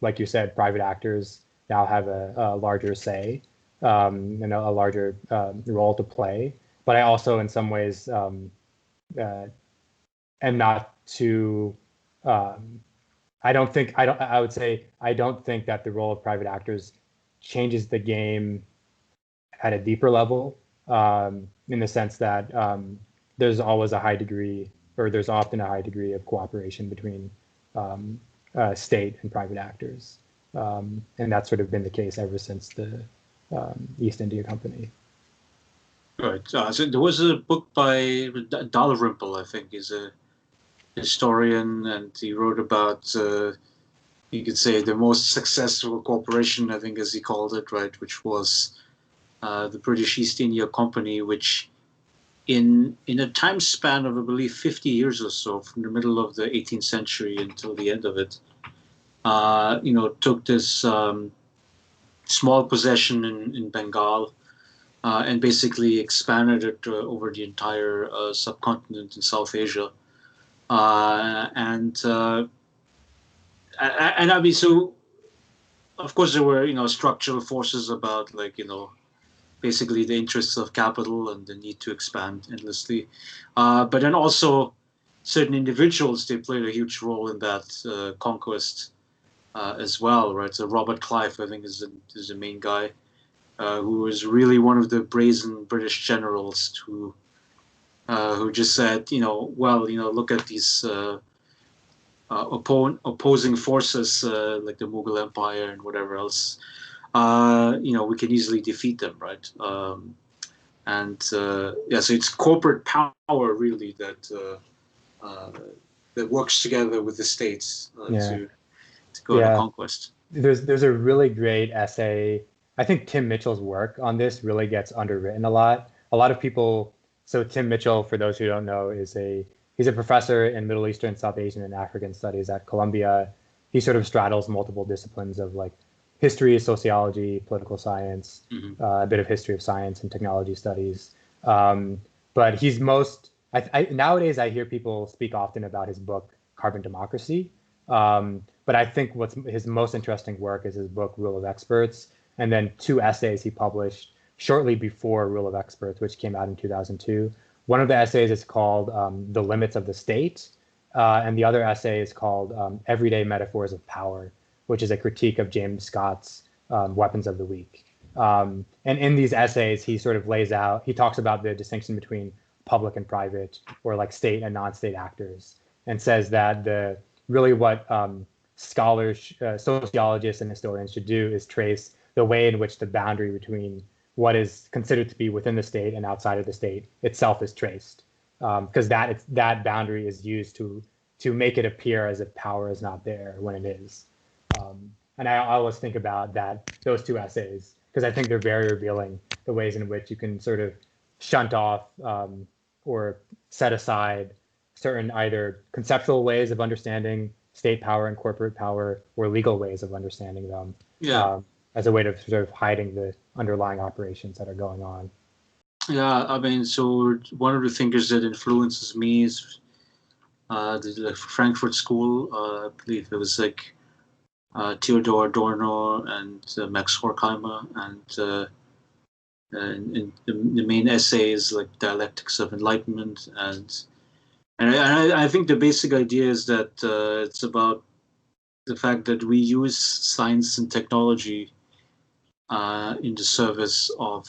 like you said, private actors now have a larger say and a larger role to play. But I also, in some ways, uh, am not too. Um, I don't think I don't. I would say I don't think that the role of private actors changes the game at a deeper level, in the sense that there's always a high degree, or there's often a high degree of cooperation between um, state and private actors. And that's sort of been the case ever since the East India Company. Right. So there was a book by Dalrymple, I think, is a historian, and he wrote about, you could say, the most successful corporation, I think, as he called it, right, which was the British East India Company, which in a time span of, I believe, 50 years or so, from the middle of the 18th century until the end of it, took this small possession in Bengal and basically expanded it over the entire subcontinent in South Asia. And I mean, so of course there were structural forces about, like, basically the interests of capital and the need to expand endlessly, but then also certain individuals, they played a huge role in that conquest as well, right? So Robert Clive, I think, is the main guy, who was really one of the brazen British generals who just said, well, look at these opposing forces like the Mughal Empire and whatever else. We can easily defeat them, right? Yeah, so it's corporate power really that works together with the states Yeah, to go on a yeah. conquest. There's a really great essay. I think Tim Mitchell's work on this really gets underwritten a lot. A lot of people. So Tim Mitchell, for those who don't know, he's a professor in Middle Eastern, South Asian, and African studies at Columbia. He sort of straddles multiple disciplines of like history, sociology, political science, Mm-hmm. a bit of history of science and technology studies. But he's most nowadays I hear people speak often about his book Carbon Democracy. But I think what's his most interesting work is his book Rule of Experts, and then two essays he published shortly before Rule of Experts, which came out in 2002. One of the essays is called The Limits of the State, and the other essay is called Everyday Metaphors of Power, which is a critique of James Scott's Weapons of the Weak. And in these essays, he sort of he talks about the distinction between public and private, or like state and non-state actors, and says that really what scholars, sociologists, and historians should do is trace the way in which the boundary between what is considered to be within the state and outside of the state itself is traced, because that boundary is used to make it appear as if power is not there when it is. And I always think about those two essays, because I think they're very revealing, the ways in which you can sort of shunt off or set aside certain either conceptual ways of understanding state power and corporate power, or legal ways of understanding them, Yeah, as a way of sort of hiding the underlying operations that are going on. yeah. I mean, so one of the thinkers that influences me is the Frankfurt School. I believe it was like Theodor Adorno and Max Horkheimer, and the main essay is like Dialectics of Enlightenment, and I think the basic idea is that it's about the fact that we use science and technology in the service of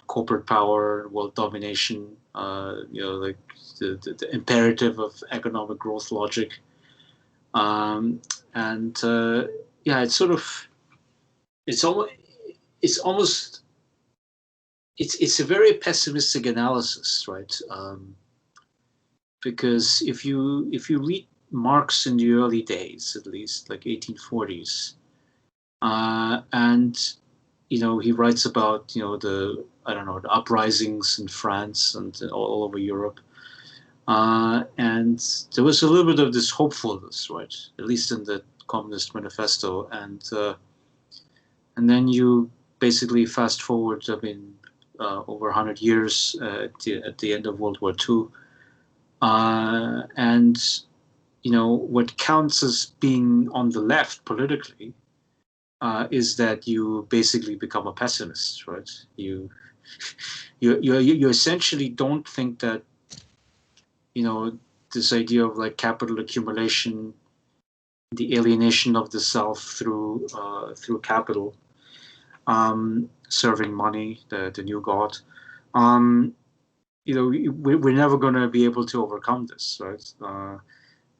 corporate power, world domination, like the imperative of economic growth logic, and yeah, it's almost it's almost it's a very pessimistic analysis, right? Because if you read Marx in the early days, at least like 1840s, and he writes about, the, I don't know, the uprisings in France and all over Europe. And there was a little bit of this hopefulness, right? At least in the Communist Manifesto. And then you basically fast forward, I mean, over 100 years at the end of World War II. And, what counts as being on the left politically is that you basically become a pessimist, right? You essentially don't think that, this idea of like capital accumulation, the alienation of the self through capital, serving money, the new god. We're never going to be able to overcome this, right?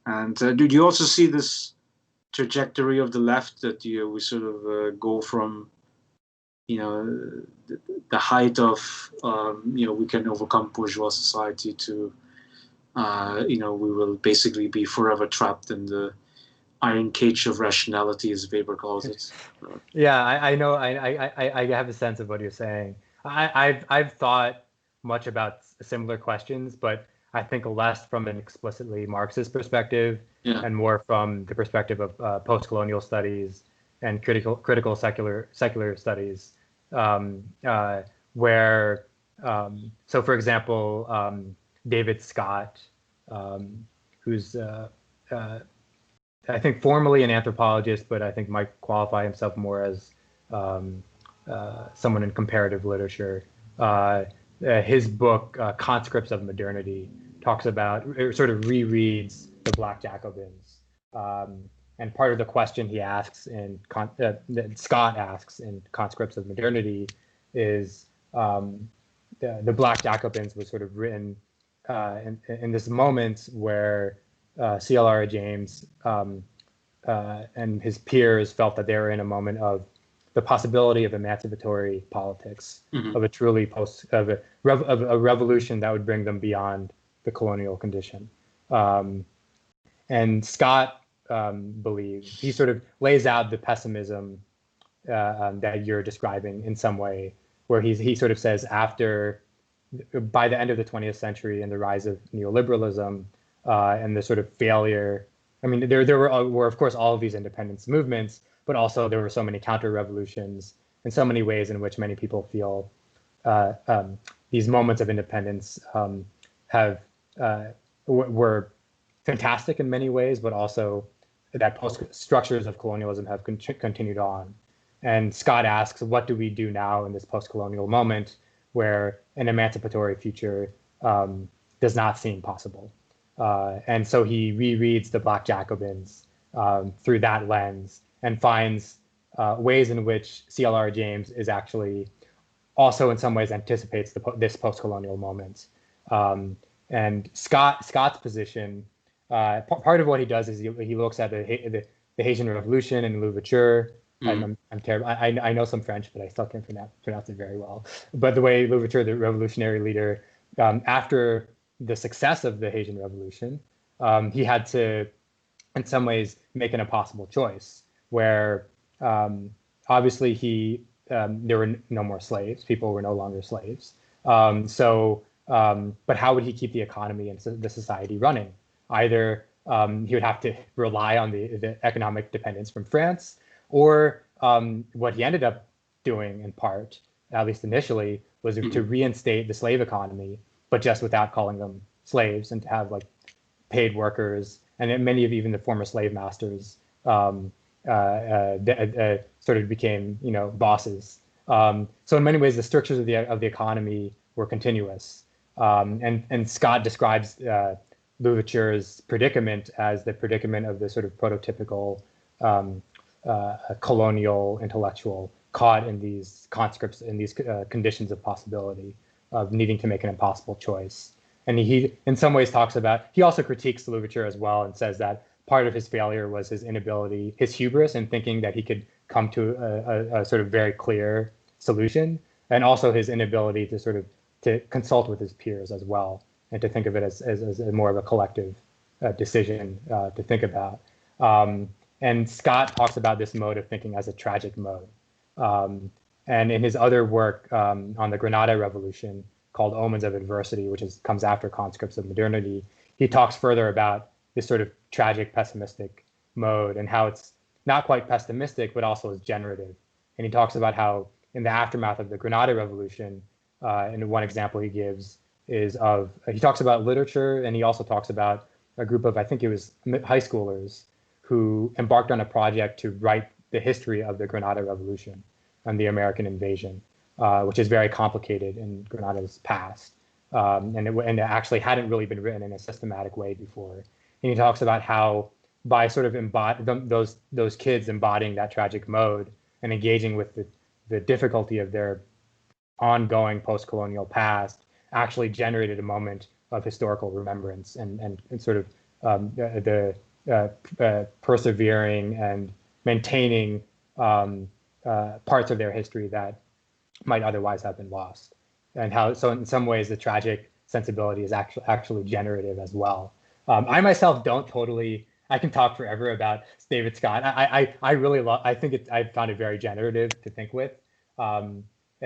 And do you also see this trajectory of the left that we sort of go from, the height of, we can overcome bourgeois society to, we will basically be forever trapped in the iron cage of rationality, as Weber calls it. Yeah, I know. I have a sense of what you're saying. I've thought much about similar questions, but I think less from an explicitly Marxist perspective, Yeah. and more from the perspective of postcolonial studies and critical secular studies, where so for example, David Scott, who's I think formally an anthropologist, but I think might qualify himself more as someone in comparative literature. His book, Conscripts of Modernity, talks about, or sort of rereads the Black Jacobins. And part of the question he asks that Scott asks in Conscripts of Modernity is, the Black Jacobins was sort of written in this moment where C.L.R. James and his peers felt that they were in a moment of the possibility of emancipatory politics, Mm-hmm. of a truly of a revolution that would bring them beyond the colonial condition. And Scott believes, he sort of lays out the pessimism that you're describing in some way, where he sort of says by the end of the 20th century and the rise of neoliberalism and the sort of failure. I mean, there were of course all of these independence movements, but also there were so many counter revolutions and so many ways in which many people feel these moments of independence were fantastic in many ways, but also that post structures of colonialism have continued on. And Scott asks, what do we do now in this post-colonial moment where an emancipatory future does not seem possible? And so he rereads the Black Jacobins through that lens and finds ways in which C.L.R. James is actually also in some ways anticipates this post-colonial moment. And Scott's position, part of what he does is he looks at the Haitian Revolution and Louverture. I'm terrible. I know some French, but I still can't pronounce it very well. But the way Louverture, the revolutionary leader, after the success of the Haitian Revolution, he had to, in some ways, make an impossible choice where obviously there were no more slaves. People were no longer slaves. But how would he keep the economy and the society running? Either he would have to rely on the economic dependence from France, or what he ended up doing in part, at least initially, was to reinstate the slave economy, but just without calling them slaves, and to have like paid workers, and many of even the former slave masters sort of became, bosses. So in many ways, the structures of the economy were continuous. And Scott describes Louverture's predicament as the predicament of the sort of prototypical colonial intellectual caught in these conscripts, in these conditions of possibility, of needing to make an impossible choice. And he in some ways talks about, he also critiques Louverture as well, and says that part of his failure was his inability, his hubris in thinking that he could come to a sort of very clear solution, and also his inability to sort of to consult with his peers as well, and to think of it as more of a collective decision to think about. And Scott talks about this mode of thinking as a tragic mode. And in his other work on the Granada Revolution called Omens of Adversity, which comes after Conscripts of Modernity, he talks further about this sort of tragic pessimistic mode and how it's not quite pessimistic, but also is generative. And he talks about how in the aftermath of the Granada Revolution, and one example he gives is he talks about literature, and he also talks about a group of, I think it was high schoolers, who embarked on a project to write the history of the Granada Revolution and the American invasion, which is very complicated in Granada's past. And it actually hadn't really been written in a systematic way before. And he talks about how by sort of those kids embodying that tragic mode and engaging with the difficulty of their ongoing post-colonial past actually generated a moment of historical remembrance and sort of persevering and maintaining parts of their history that might otherwise have been lost. And how, so in some ways, the tragic sensibility is actually generative as well. I myself don't totally, I can talk forever about David Scott. I really love, I found it very generative to think with. And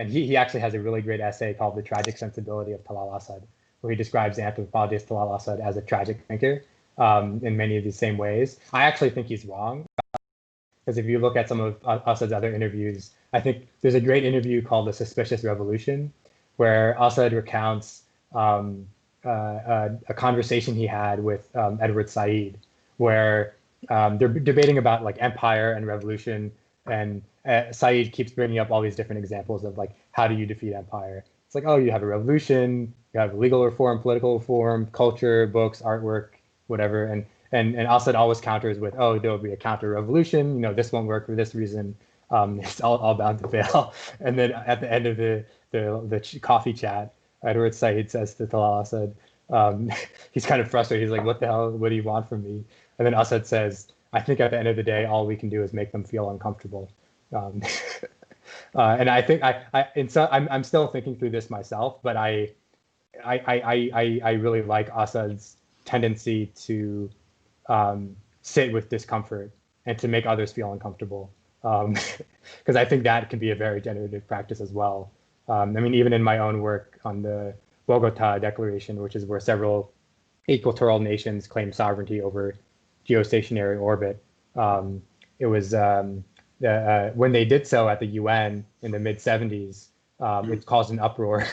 he actually has a really great essay called The Tragic Sensibility of Talal Asad, where he describes the anthropologist Talal Asad as a tragic thinker in many of these same ways. I actually think he's wrong, because if you look at some of Assad's other interviews, I think there's a great interview called The Suspicious Revolution, where Assad recounts a conversation he had with Edward Said, where they're debating about like empire and revolution, and Said keeps bringing up all these different examples of like, how do you defeat empire? It's like, oh, you have a revolution, you have legal reform, political reform, culture, books, artwork, whatever. And Assad always counters with, oh, there'll be a counter revolution. You know, this won't work for this reason. It's all bound to fail. And then at the end of the coffee chat, Edward Said says to Talal Asad, he's kind of frustrated. He's like, what the hell? What do you want from me? And then Assad says, I think at the end of the day, all we can do is make them feel uncomfortable. And I think I'm still thinking through this myself, but I really like Assad's tendency to sit with discomfort and to make others feel uncomfortable, because I think that can be a very generative practice as well. I mean, even in my own work on the Bogota Declaration, which is where several equatorial nations claim sovereignty over geostationary orbit, it was when they did so at the UN in the mid-70s, it caused an uproar.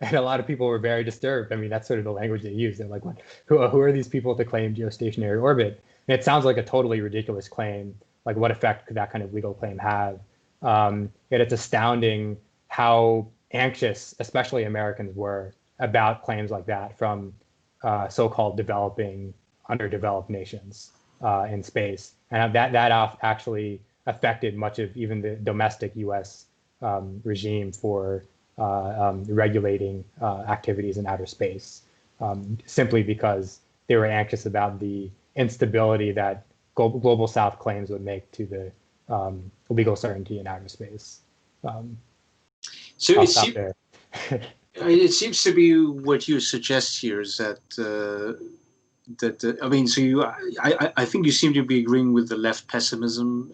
And a lot of people were very disturbed. I mean, that's sort of the language they use. They're like, what, who are these people to claim geostationary orbit? And it sounds like a totally ridiculous claim. Like, what effect could that kind of legal claim have? Yet it's astounding how anxious, especially Americans, were about claims like that from so-called developing, underdeveloped nations in space. And that actually affected much of even the domestic U.S. Regime for regulating activities in outer space, simply because they were anxious about the instability that global South claims would make to the legal certainty in outer space. So it seems to be what you suggest here is that I mean, so I think you seem to be agreeing with the left pessimism,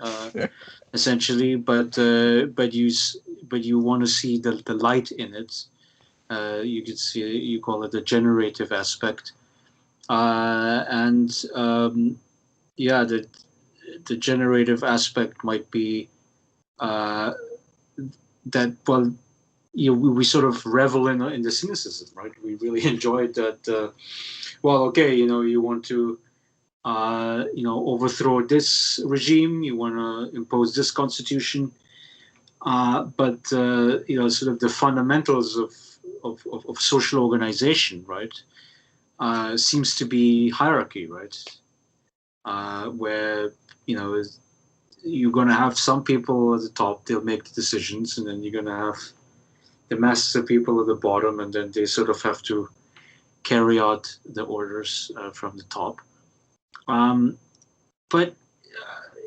essentially, but you want to see the light in it. You could see, you call it the generative aspect, and yeah, the generative aspect might be that, well, we sort of revel in the cynicism, right? We really enjoyed that. Well, okay, you want to overthrow this regime, you want to impose this constitution, but sort of the fundamentals of social organization, right, seems to be hierarchy, right, where you're going to have some people at the top, they'll make the decisions, and then you're going to have the masses of people at the bottom, and then they sort of have to carry out the orders from the top. But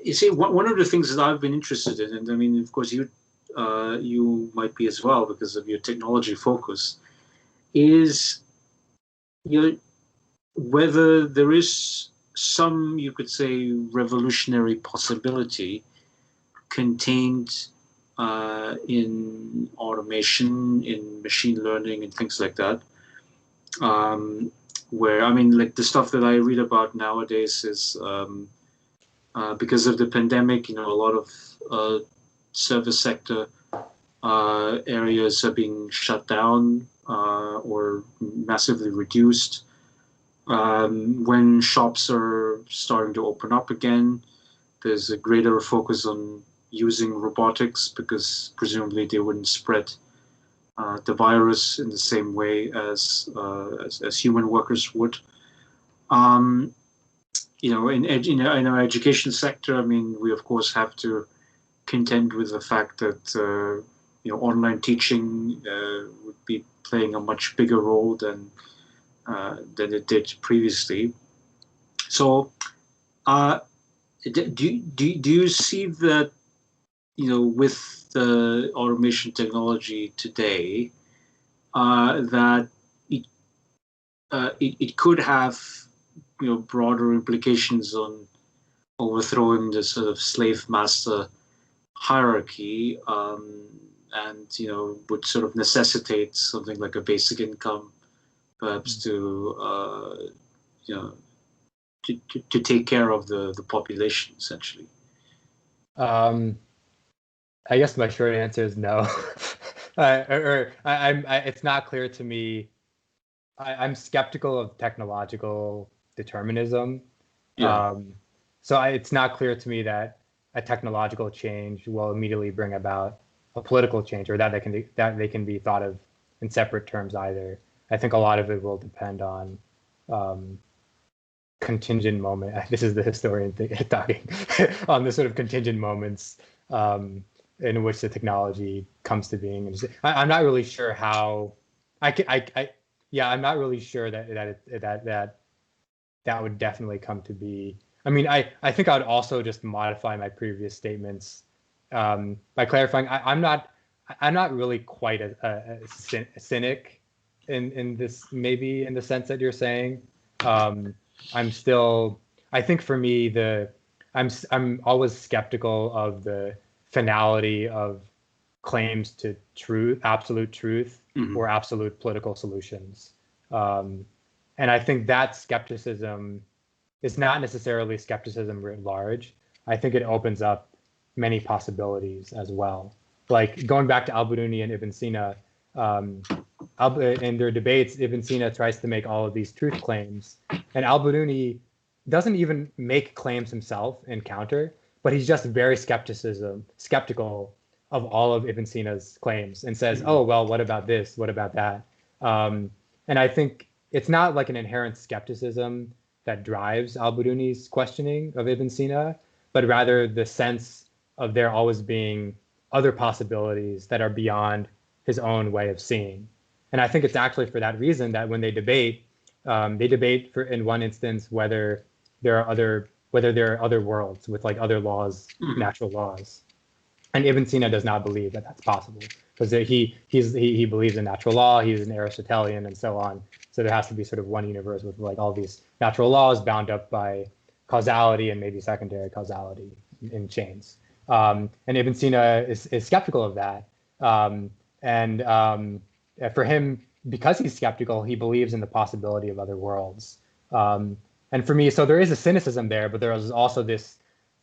you see, one of the things that I've been interested in, and I mean, of course, you might be as well because of your technology focus, is whether there is some, you could say, revolutionary possibility contained in automation, in machine learning, and things like that. Where, I mean, like the stuff that I read about nowadays is because of the pandemic, a lot of service sector areas are being shut down or massively reduced. When shops are starting to open up again, there's a greater focus on using robotics because presumably they wouldn't spread the virus in the same way as human workers would. In our education sector, I mean, we of course have to contend with the fact that online teaching would be playing a much bigger role than it did previously. So, do you see that with the automation technology today, that it could have broader implications on overthrowing the sort of slave master hierarchy, and would sort of necessitate something like a basic income, perhaps to to take care of the population, essentially. I guess my short answer is no. It's not clear to me. I'm skeptical of technological determinism. Yeah. So it's not clear to me that a technological change will immediately bring about a political change, or that they can be thought of in separate terms either. I think a lot of it will depend on contingent moment. This is the historian talking on the sort of contingent moments in which the technology comes to being. And I'm not really sure how. I'm not really sure that would definitely come to be. I mean, I think I would also just modify my previous statements by clarifying. I'm not really quite a cynic in this, maybe in the sense that you're saying. I'm still. I think for me, I'm always skeptical of the finality of claims to truth, absolute truth, or absolute political solutions. And I think that skepticism is not necessarily skepticism writ large. I think it opens up many possibilities as well. Like going back to al-Biruni and Ibn Sina, in their debates, Ibn Sina tries to make all of these truth claims, and al-Biruni doesn't even make claims himself in counter, but he's just very skeptical of all of Ibn Sina's claims and says, oh, well, what about this? What about that? And I think it's not like an inherent skepticism that drives al-Biruni's questioning of Ibn Sina, but rather the sense of there always being other possibilities that are beyond his own way of seeing. And I think it's actually for that reason that when they debate for, in one instance, whether there are other worlds with like other laws, natural laws. And Ibn Sina does not believe that that's possible, because he believes in natural law. He's an Aristotelian and so on. So there has to be sort of one universe with like all these natural laws bound up by causality and maybe secondary causality in chains. And Ibn Sina is skeptical of that. For him, because he's skeptical, he believes in the possibility of other worlds. And for me, so there is a cynicism there, but there is also this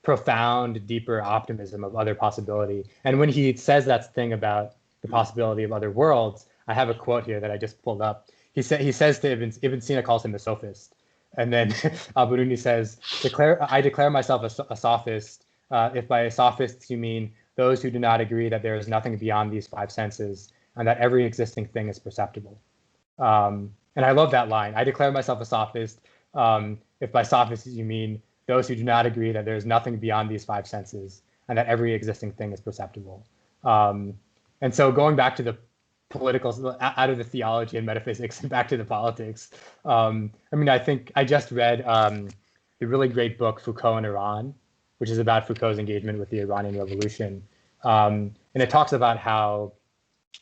profound, deeper optimism of other possibility. And when he says that thing about the possibility of other worlds, I have a quote here that I just pulled up. He says to Ibn Sina calls him a sophist. And then al-Biruni says, I declare myself a sophist. If by a sophist you mean those who do not agree that there is nothing beyond these five senses and that every existing thing is perceptible. And I love that line. I declare myself a sophist. If by sophists you mean those who do not agree that there is nothing beyond these five senses and that every existing thing is perceptible. And so going back to the political, out of the theology and metaphysics and back to the politics, I mean, I think I just read the really great book Foucault in Iran, which is about Foucault's engagement with the Iranian Revolution. And it talks about how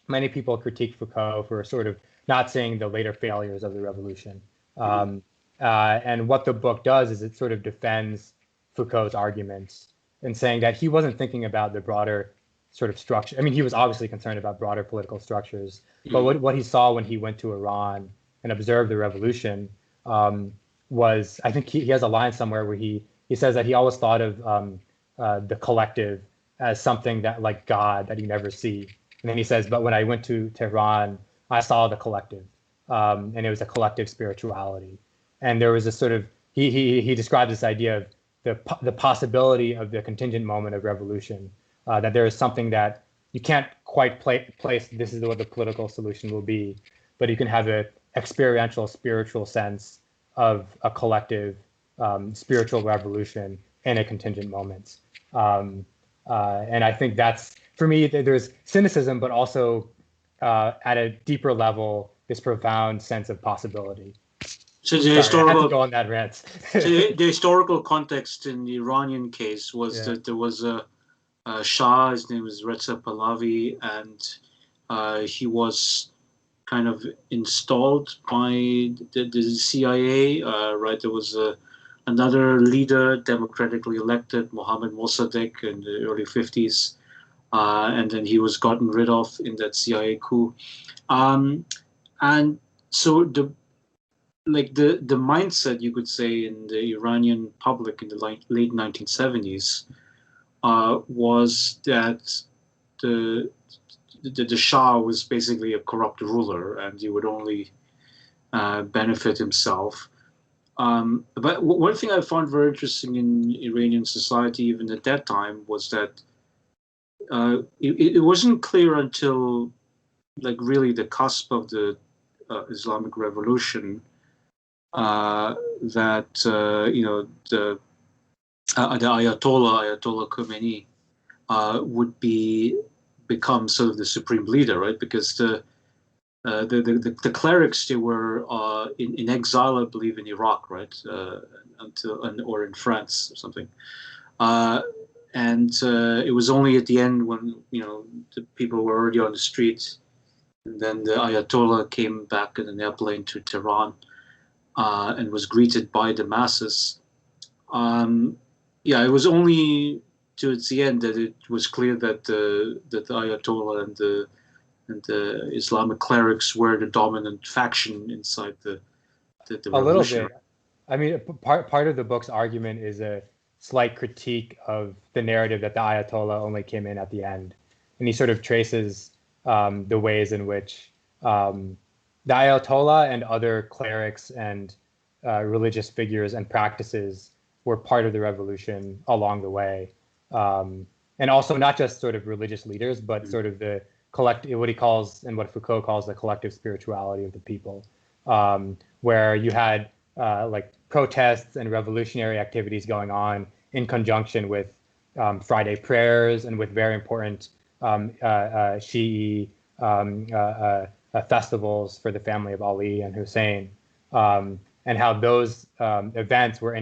many people critique Foucault for sort of not seeing the later failures of the revolution. And what the book does is it sort of defends Foucault's arguments in saying that he wasn't thinking about the broader sort of structure. I mean, he was obviously concerned about broader political structures, but Mm. what he saw when he went to Iran and observed the revolution was, I think he has a line somewhere where he says that he always thought of the collective as something that like God that you never see. And then he says, but when I went to Tehran, I saw the collective, and it was a collective spirituality. And there was a sort of he described this idea of the possibility of the contingent moment of revolution, that there is something that you can't quite place. This is what the political solution will be, but you can have an experiential, spiritual sense of a collective spiritual revolution in a contingent moment. And I think that's, for me, there's cynicism, but also at a deeper level, this profound sense of possibility. So Sorry, I had to go on that rant. so the historical context in the Iranian case was that there was a Shah, his name was Reza Pahlavi, and he was kind of installed by the CIA, right? There was another leader, democratically elected, Mohammad Mossadegh, in the early 50s, and then he was gotten rid of in that CIA coup. And so the mindset, you could say, in the Iranian public in the late 1970s was that the Shah was basically a corrupt ruler, and he would only benefit himself. But one thing I found very interesting in Iranian society, even at that time, was that it wasn't clear until like really the cusp of the Islamic Revolution that the Ayatollah Khomeini would become sort of the supreme leader, right? Because the clerics, they were in exile, I believe, in Iraq, right, or in France or something, and it was only at the end when the people were already on the street, and then the Ayatollah came back in an airplane to Tehran and was greeted by the masses. It was only towards the end that it was clear that the Ayatollah and the Islamic clerics were the dominant faction inside the A little revolution. bit. I mean, part of the book's argument is a slight critique of the narrative that the Ayatollah only came in at the end, and he sort of traces the ways in which the Ayatollah and other clerics and religious figures and practices were part of the revolution along the way, and also not just sort of religious leaders, but sort of the collective, what he calls and what Foucault calls the collective spirituality of the people, where you had like protests and revolutionary activities going on in conjunction with Friday prayers and with very important Shi'i festivals for the family of Ali and Hussein, and how those events were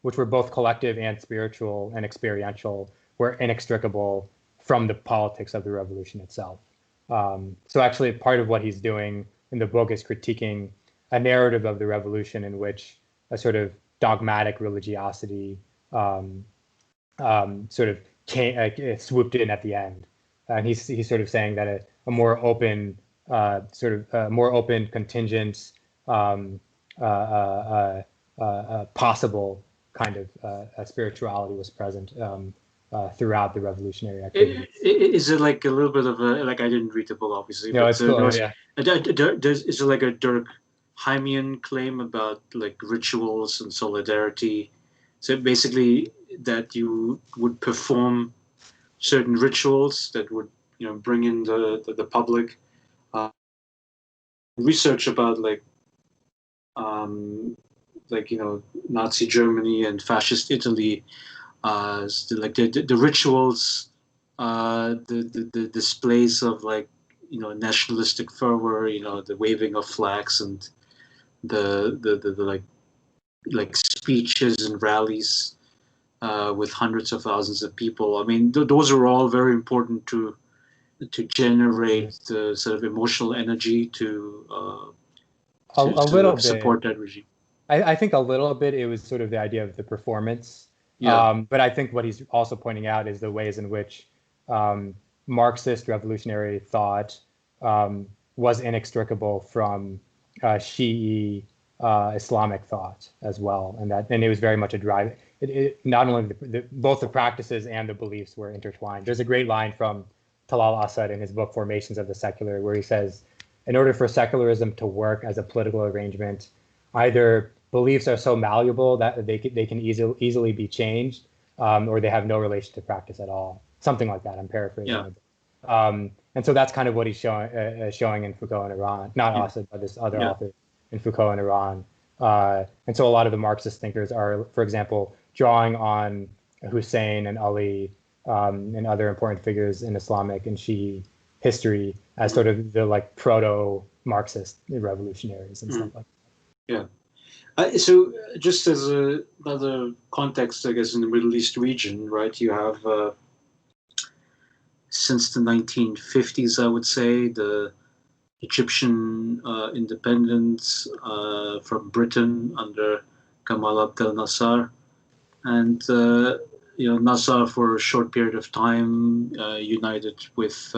which were both collective and spiritual and experiential, were inextricable from the politics of the revolution itself. So actually, part of what he's doing in the book is critiquing a narrative of the revolution in which a sort of dogmatic religiosity sort of swooped in at the end. And he's sort of saying that a more open, more open, contingent, possible kind of spirituality was present throughout the revolutionary activities. Is it like a little bit of a, like, I didn't read the book, obviously. No, but, it's cool, yeah. Is it like a Durkheimian claim about like rituals and solidarity? So basically that you would perform certain rituals that would bring in the public. Research about Nazi Germany and fascist Italy, like the rituals, the displays of nationalistic fervor, the waving of flags and the like speeches and rallies with hundreds of thousands of people. I mean, those are all very important to generate the sort of emotional energy to support that regime. I think a little bit it was sort of the idea of the performance. Yeah. But I think what he's also pointing out is the ways in which Marxist revolutionary thought was inextricable from Shi'i Islamic thought as well, and it was very much a drive. Not only both the practices and the beliefs were intertwined. There's a great line from Talal Asad in his book Formations of the Secular, where he says, in order for secularism to work as a political arrangement, either beliefs are so malleable that they can easily be changed, or they have no relation to practice at all. Something like that. I'm paraphrasing. Yeah. And so that's kind of what he's showing in Foucault and Iran, not Assad, but this other author in Foucault and Iran. And so a lot of the Marxist thinkers are, for example, drawing on Hussein and Ali and other important figures in Islamic and Shi'i history as sort of the like proto-Marxist revolutionaries and stuff like that. Yeah. So just as another context, I guess, in the Middle East region, right, you have, since the 1950s, I would say, the Egyptian independence from Britain under Gamal Abdel Nasser. And, Nasser for a short period of time united with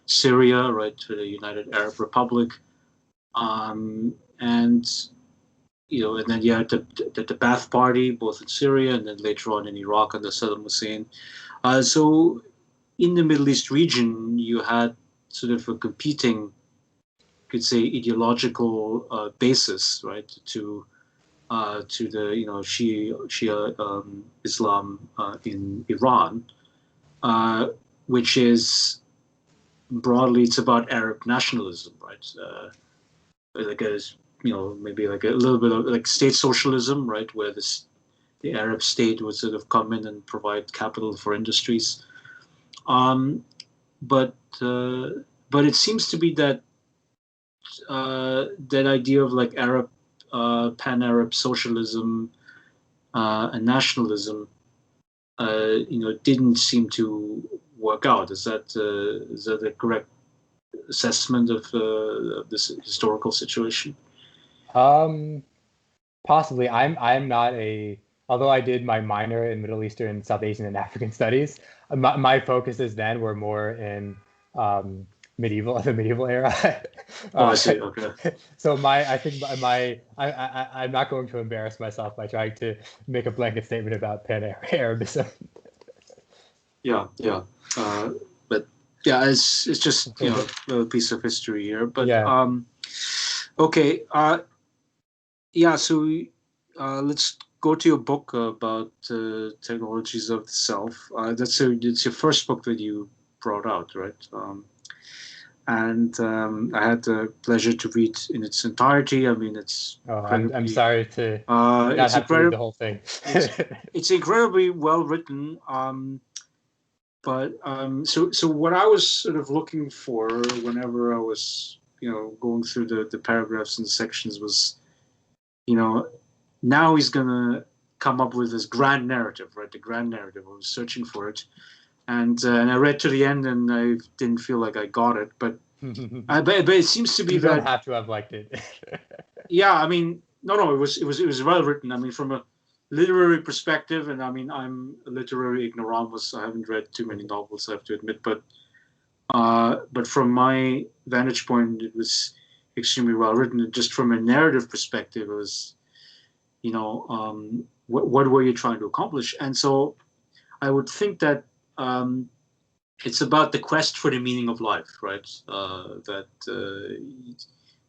Syria, right, to the United Arab Republic. And then you had the Ba'ath Party, both in Syria and then later on in Iraq under Saddam Hussein. So in the Middle East region, you had sort of a competing, you could say, ideological basis, right, to the Shia Islam in Iran, which is broadly, it's about Arab nationalism, right? Maybe like a little bit of like state socialism, right, where the Arab state would sort of come in and provide capital for industries. But it seems to be that that idea of like Arab pan-Arab socialism and nationalism, didn't seem to work out. Is that a correct assessment of this historical situation? Possibly. I'm not although I did my minor in Middle Eastern, South Asian, and African studies, my focuses then were more in the medieval era. I see. Okay. So I'm not going to embarrass myself by trying to make a blanket statement about pan-Arabism. Yeah. But yeah, it's just a piece of history here. But okay. So let's go to your book about technologies of the self. It's your first book that you brought out, right? And I had the pleasure to read in its entirety. I mean, it's. I'm sorry to not have to read the whole thing. it's incredibly well written. So what I was sort of looking for whenever I was, going through the paragraphs and the sections was, now he's gonna come up with this grand narrative, right? The grand narrative. I was searching for it. And I read to the end, and I didn't feel like I got it. But it seems to be you don't have to have liked it. Yeah, I mean, no, it was well written. I mean, from a literary perspective, and I mean, I'm a literary ignoramus. I haven't read too many novels, I have to admit. But from my vantage point, it was extremely well written. And just from a narrative perspective, it was, what were you trying to accomplish? And so, I would think that. It's about the quest for the meaning of life, right? That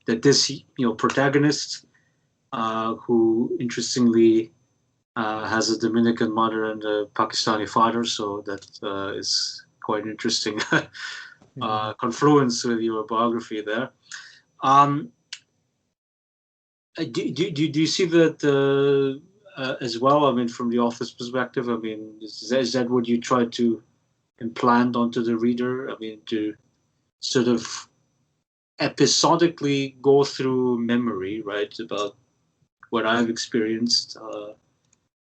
this, protagonist, who interestingly has a Dominican mother and a Pakistani father, so that is quite an interesting confluence with your biography there. Do you see that as well? I mean, from the author's perspective, I mean, is that what you try to implant onto the reader? I mean, to sort of episodically go through memory, right, about what I've experienced,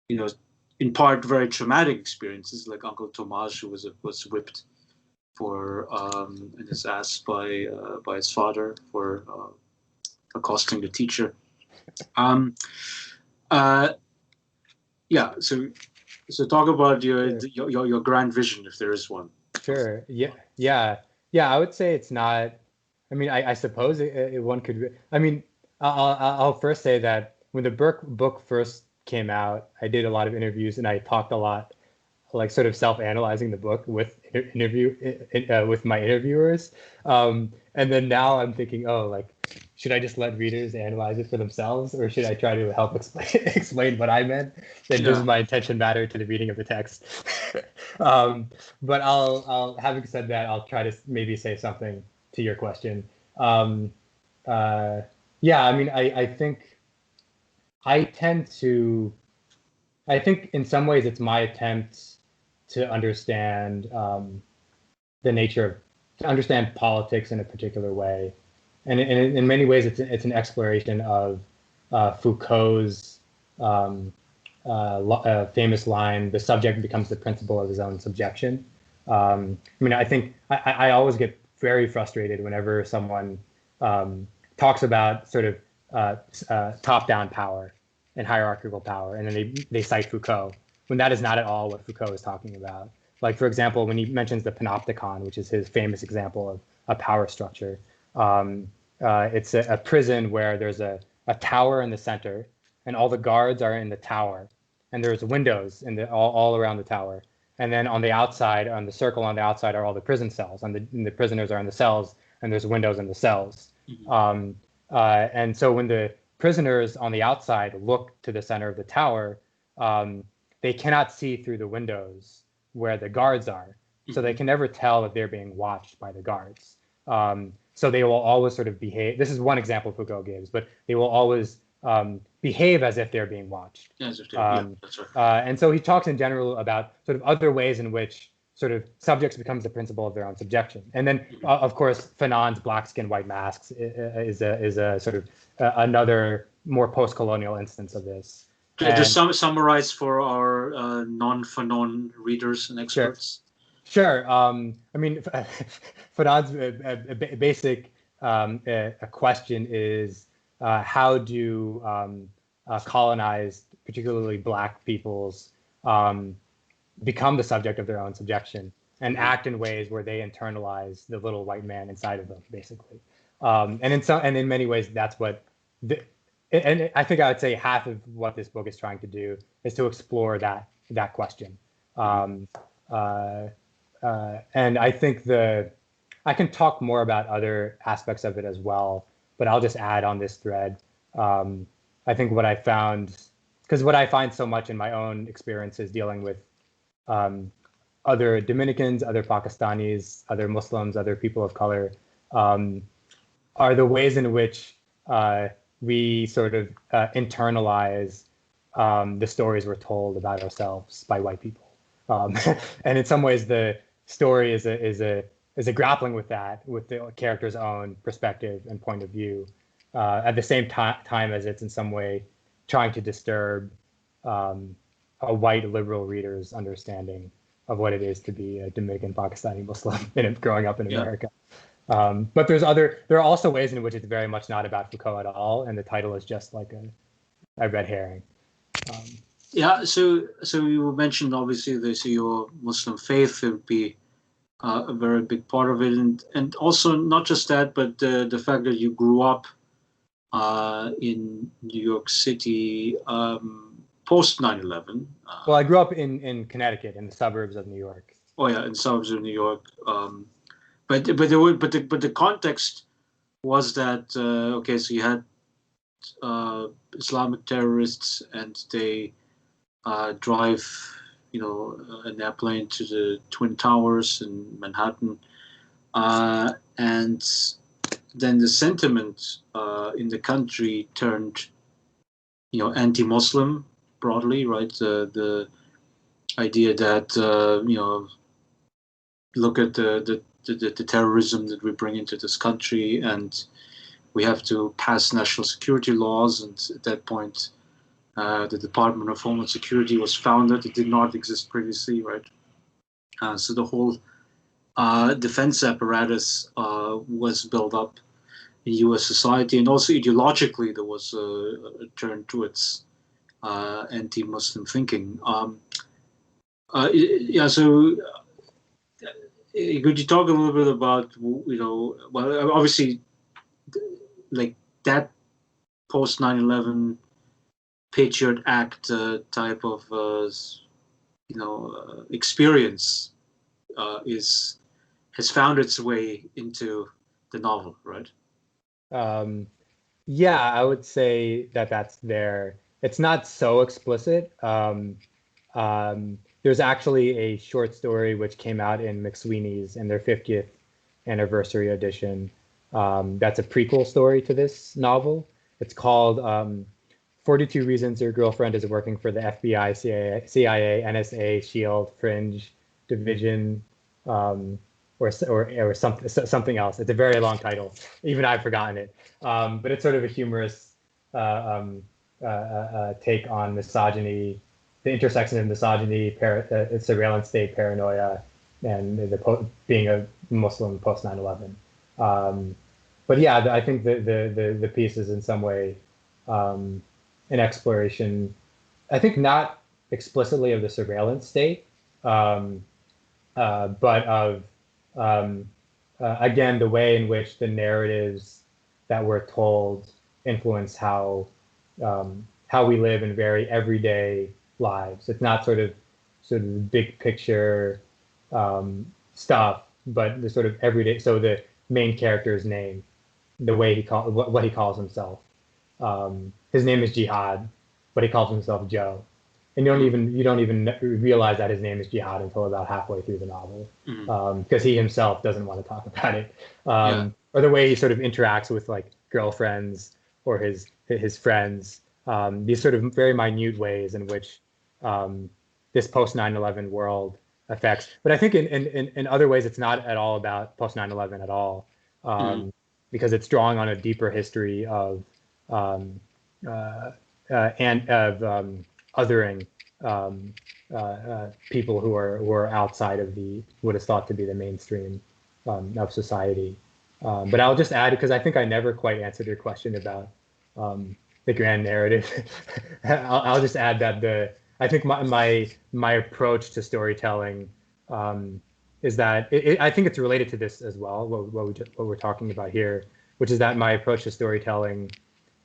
in part very traumatic experiences, like Uncle Tomas, who was whipped in his ass by his father for accosting the teacher. So talk about your grand vision, if there is one. Sure. Yeah. I would say it's not. I mean, I suppose one could. I mean, I'll first say that when the book first came out, I did a lot of interviews and I talked a lot, like sort of self-analyzing the book with with my interviewers. And then now I'm thinking, oh, like, should I just let readers analyze it for themselves, or should I try to help explain explain what I meant? Then does Yeah. my intention matter to the reading of the text? um, but I'll having said that, I'll try to maybe say something to your question. Um, uh, yeah, I mean, I think I tend to. I think in some ways it's my attempt to understand the nature of to understand politics in a particular way, and in many ways it's an exploration of Foucault's famous line: "The subject becomes the principle of his own subjection." I mean, I think I always get very frustrated whenever someone talks about sort of top-down power and hierarchical power, and then they cite Foucault when that is not at all what Foucault is talking about. Like, for example, when he mentions the panopticon, which is his famous example of a power structure, it's a prison where there's a tower in the center, and all the guards are in the tower, and there's windows all around the tower. And then on the outside, on the circle on the outside, are all the prison cells, and the prisoners are in the cells, and there's windows in the cells. Mhm. And so when the prisoners on the outside look to the center of the tower, they cannot see through the windows where the guards are. So they Mhm. can never tell that they're being watched by the guards. So they will always sort of behave. This is one example Foucault gives, but they will always behave as if they're being watched. Yeah, yeah, that's right. And so he talks in general about sort of other ways in which sort of subjects becomes the principle of their own subjection. And then, Mhm. of course, Fanon's Black Skin, White Masks is a sort of another more post-colonial instance of this. Just And summarize for our non-Fanon readers and sure, experts. sure. I mean, Fanon's basic a question is how do colonized, particularly Black peoples, um, become the subject of their own subjection and Mhm. act in ways where they internalize the little white man inside of them, basically. And in many ways, that's what. And I think I would say half of what this book is trying to do is to explore that question. Mhm. Um, uh, and I think I can talk more about other aspects of it as well, but I'll just add on this thread. Um, I think what I found, because what I find so much in my own experiences dealing with um, other Dominicans, other Pakistanis, other Muslims, other people of color, um, are the ways in which we sort of internalize the stories we're told about ourselves by white people. And in some ways, the story is a grappling with that, with the character's own perspective and point of view, at the same time as it's in some way trying to disturb um, a white liberal reader's understanding of what it is to be a Dominican Pakistani Muslim growing up in Yeah. America. But there are also ways in which it's very much not about Foucault at all, and the title is just like a red herring. Um, Yeah, so you mentioned obviously this your Muslim faith would be a very big part of it, and also not just that, but the fact that you grew up in New York City post 9/11. well, I grew up in Connecticut, in the suburbs of New York. Oh yeah, in suburbs of New York. But there were but the context was that okay, so you had Islamic terrorists, and they drive, an airplane to the Twin Towers in Manhattan, and then the sentiment in the country turned, anti-Muslim broadly, right? The idea that look at the terrorism that we bring into this country, and we have to pass national security laws. And at that point, the Department of Homeland Security was founded. It did not exist previously, right? So the whole defense apparatus was built up in U.S. society, and also ideologically there was a turn towards anti-Muslim thinking. Yeah, so Could you talk a little bit about, well, obviously, like that post 9/11 Patriot Act type of, experience is has found its way into the novel, right? Um, yeah, I would say that that's there. It's not so explicit. There's actually a short story which came out in McSweeney's in their 50th anniversary edition. That's a prequel story to this novel. It's called 42 Reasons Your Girlfriend is Working for the FBI, CIA, NSA, SHIELD, Fringe, Division, or something else. It's a very long title. Even I've forgotten it. But it's sort of a humorous take on misogyny, the intersection of misogyny, surveillance state paranoia, and being a Muslim post 9/11. But yeah, I think the piece is in some way an exploration. I think not explicitly of the surveillance state, um, but of um, again the way in which the narratives that we're told influence how we live in very everyday lives. It's not sort of big picture stuff, but the sort of everyday. So the main character's name, the way what he calls himself. His name is Jihad, but he calls himself Joe, and you don't even realize that his name is Jihad until about halfway through the novel, because he himself doesn't want to talk about it, Yeah. or the way he sort of interacts with like girlfriends or his friends, these sort of very minute ways in which this post 9/11 world affects. But I think in other ways it's not at all about post 9/11 at all, Mhm. because it's drawing on a deeper history of um, and of othering people who are outside of the what is thought to be the mainstream of society. But I'll just add, because I think I never quite answered your question about the grand narrative. I'll just add that I think my approach to storytelling is that I think it's related to this as well. What we're talking about here, which is that my approach to storytelling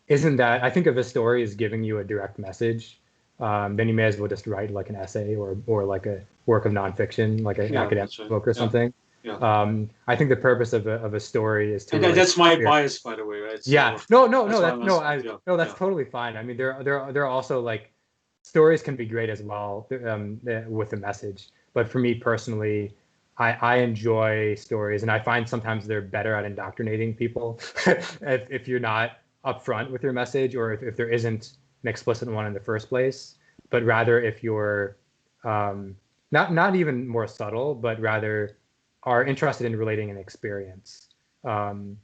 isn't that I think if a story is giving you a direct message, then you may as well just write like an essay or like a work of nonfiction, like an Yeah, academic that's right. book or Yeah, something. yeah. I think the purpose of a story is to And relate that's my experience. bias, by the way, right? Yeah, So no, no, that's no, why I'm that's no, asking. Yeah, no, that's yeah. totally fine. I mean, there are also like stories can be great as well with a message. But for me personally, I enjoy stories, and I find sometimes they're better at indoctrinating people if you're not upfront with your message, or if there isn't an explicit one in the first place, but rather if you're not even more subtle, but rather are interested in relating an experience. Um,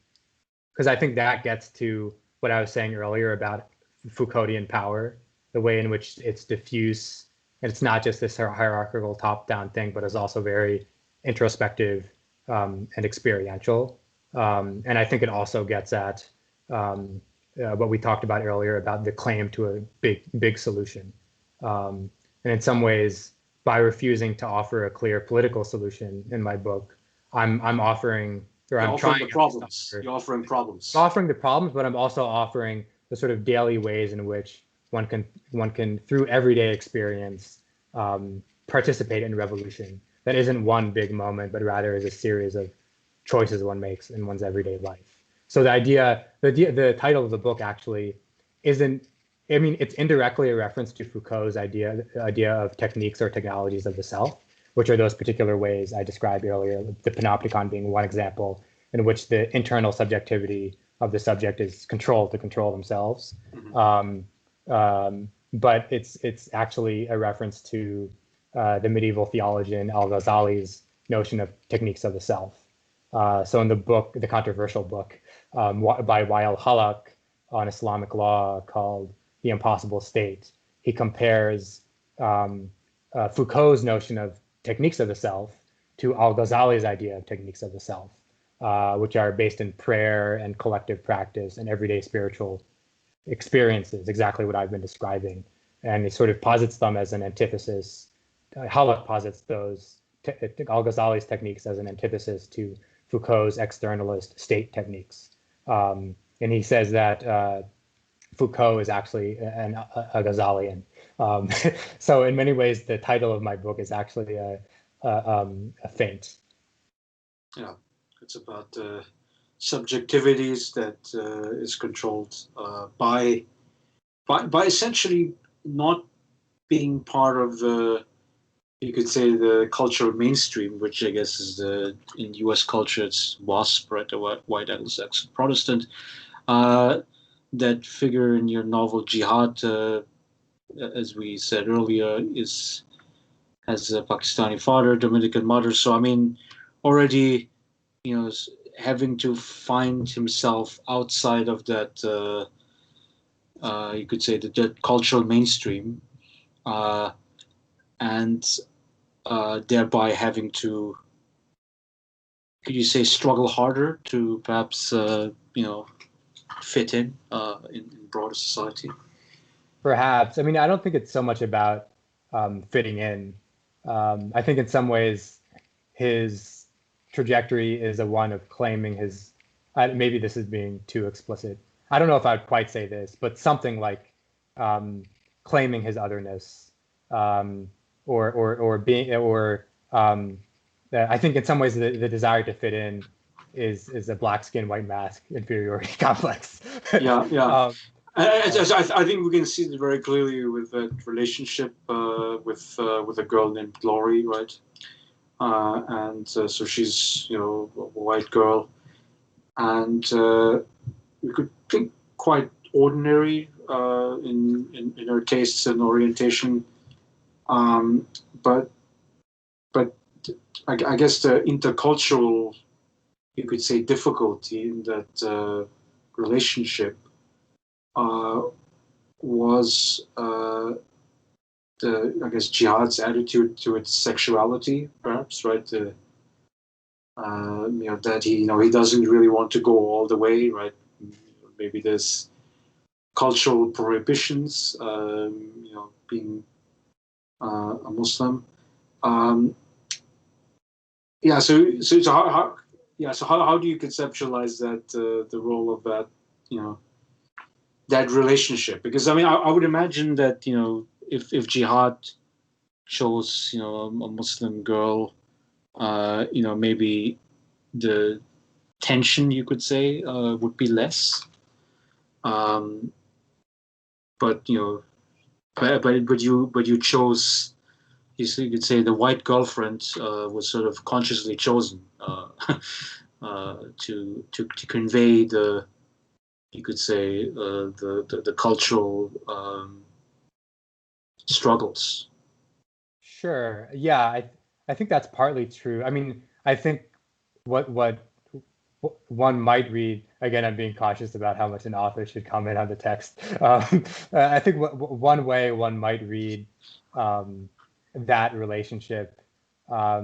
because I think that gets to what I was saying earlier about Foucauldian power, the way in which it's diffuse and it's not just this hierarchical top-down thing, but is also very introspective and experiential. And I think it also gets at what we talked about earlier about the claim to a big solution. And in some ways, by refusing to offer a clear political solution in my book, I'm offering, or You're I'm offering trying the at least to problems. offer You're offering problems. offering the problems, but I'm also offering the sort of daily ways in which one can through everyday experience participate in revolution. That isn't one big moment, but rather is a series of choices one makes in one's everyday life. So the title of the book actually isn't. I mean, it's indirectly a reference to Foucault's idea of techniques or technologies of the self, which are those particular ways I described earlier, the panopticon being one example, in which the internal subjectivity of the subject is controlled to control themselves. Mhm. But it's actually a reference to the medieval theologian Al-Ghazali's notion of techniques of the self. So in the book, the controversial book by Wael Halak on Islamic law called The Impossible State, he compares Foucault's notion of techniques of the self to Al-Ghazali's idea of techniques of the self, which are based in prayer and collective practice and everyday spiritual experiences, exactly what I've been describing. And he sort of posits them as an antithesis. Halak posits those al-Ghazali's techniques as an antithesis to Foucault's externalist state techniques. And he says that Foucault is actually a Ghazalian. So in many ways, the title of my book is actually a feint. Yeah, it's about subjectivities that is controlled by essentially not being part of the, you could say, the cultural mainstream, which I guess is in U.S. culture it's WASP, right, the white Anglo-Saxon Protestant. That figure in your novel Jihad, as we said earlier, has a Pakistani father, Dominican mother. So I mean, already, having to find himself outside of that, you could say, the cultural mainstream, and thereby having to, could you say, struggle harder to perhaps, fit in broader society? Perhaps. I mean, I don't think it's so much about fitting in. I think in some ways his trajectory is a one of claiming his, maybe this is being too explicit. I don't know if I'd quite say this, but something like claiming his otherness, or being, or I think in some ways the desire to fit in is a black skin, white mask inferiority complex. Yeah. I think we can see it very clearly with that relationship with a girl named Glory, right? And so she's a white girl, and we could think quite ordinary in her tastes and orientation, but I guess the intercultural, you could say, difficulty in that relationship was I guess Jihad's attitude towards sexuality, perhaps, right? That he doesn't really want to go all the way, right? Maybe there's cultural prohibitions, being a Muslim. So how do you conceptualize that the role of that that relationship? Because I mean I would imagine that if Jihad chose a Muslim girl, maybe the tension, you could say, would be less. But you chose, you could say, the white girlfriend was sort of consciously chosen to convey the, you could say, the cultural struggles. Sure. Yeah, I think that's partly true. I mean, I think what one might read, again, I'm being cautious about how much an author should comment on the text. I think one way one might read that relationship. I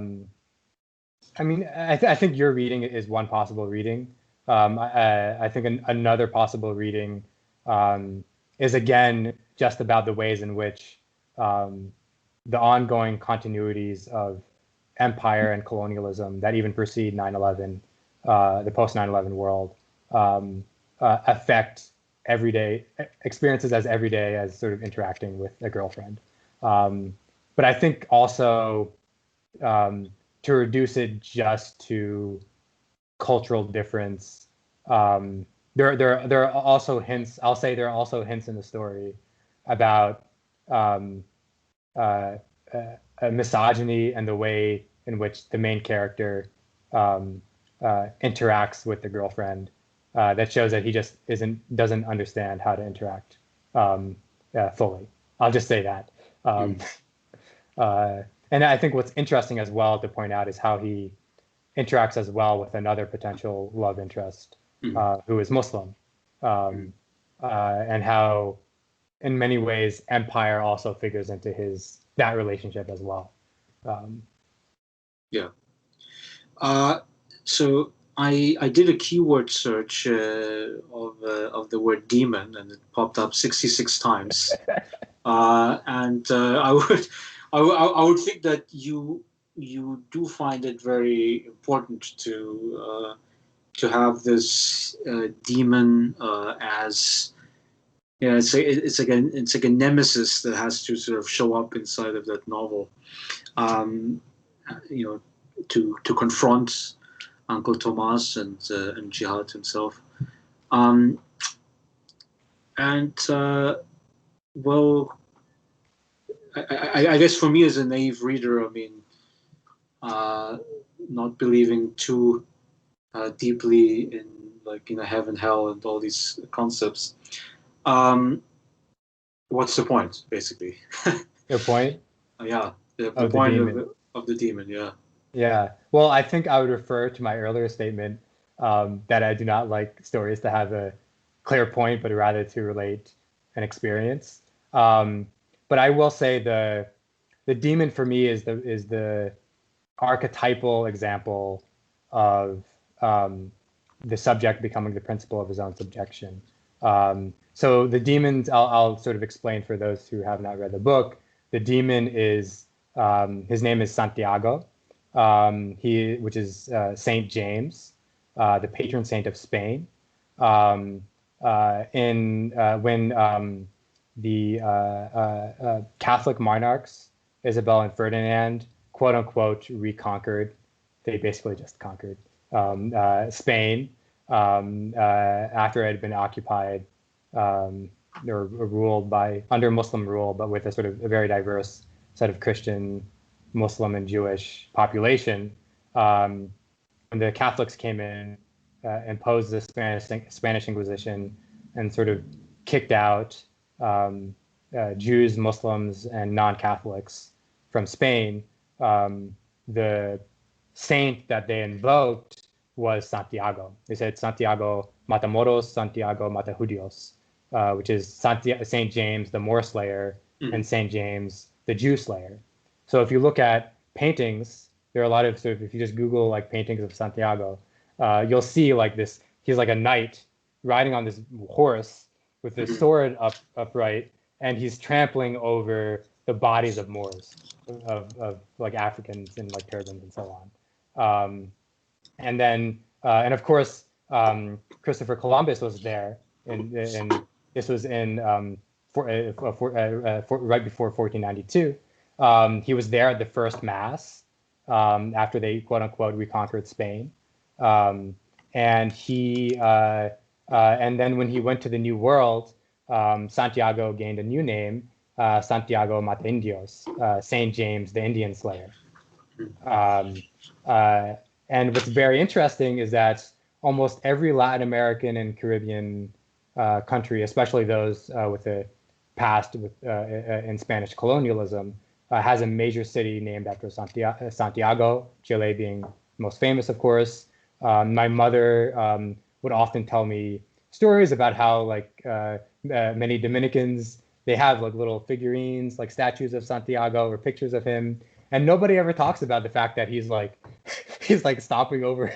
mean, I think your reading is one possible reading. I think another possible reading is, again, just about the ways in which the ongoing continuities of empire and colonialism that even precede 9/11, the post 9/11 world, affect everyday experiences as everyday as sort of interacting with a girlfriend. But I think also to reduce it just to cultural difference, there are also hints. I'll say there are also hints in the story about misogyny and the way in which the main character interacts with the girlfriend, that shows that he just doesn't understand how to interact fully. I'll just say that. And I think what's interesting as well to point out is how he interacts as well with another potential love interest who is Muslim, and how in many ways empire also figures into that relationship as well. So I did a keyword search of the word demon, and it popped up 66 times. And I would think that you you do find it very important to have this demon as it's like a nemesis that has to sort of show up inside of that novel, um, you know, to confront Uncle Tomas and Jihad himself. Um, and well, I guess for me as a naive reader, I mean, uh, not believing too deeply in like heaven, hell, and all these concepts. Um, what's the point, basically? Your point Yeah, the of the point demon. of the demon. Yeah. Yeah. Well, I think I would refer to my earlier statement that I do not like stories to have a clear point, but rather to relate an experience. Um, but I will say the demon for me is the archetypal example of the subject becoming the principle of his own subjection. So the demons, I'll sort of explain for those who have not read the book. The demon is his name is Santiago, which is Saint James, the patron saint of Spain. In when the Catholic monarchs Isabel and Ferdinand, quote unquote, reconquered. They basically just conquered Spain after it had been occupied or ruled by under Muslim rule, but with a sort of a very diverse set of Christian, Muslim, and Jewish population. When the Catholics came in, imposed the Spanish Inquisition, and sort of kicked out Jews, Muslims, and non-Catholics from Spain. The saint that they invoked was Santiago. They said Santiago Matamoros, Santiago Matajudios, which is Saint James, the Moor Slayer, and Saint James, the Jew Slayer. So if you look at paintings, there are a lot of sort of, if you just Google like paintings of Santiago, you'll see like this, he's like a knight riding on this horse with his sword upright, and he's trampling over the bodies of Moors, of like Africans in like turbans and so on. And then, and of course, Christopher Columbus was there, and this was in right before 1492. He was there at the first mass after they quote unquote reconquered Spain, and and then when he went to the New World, Santiago gained a new name, Santiago Mata Indios, Saint James the Indian Slayer. And what's very interesting is that almost every Latin American and Caribbean country, especially those with a past in Spanish colonialism, has a major city named after Santiago, Chile being most famous, of course. My mother would often tell me stories about how like many Dominicans, they have like little figurines, like statues of Santiago or pictures of him. And nobody ever talks about the fact that he's like stomping over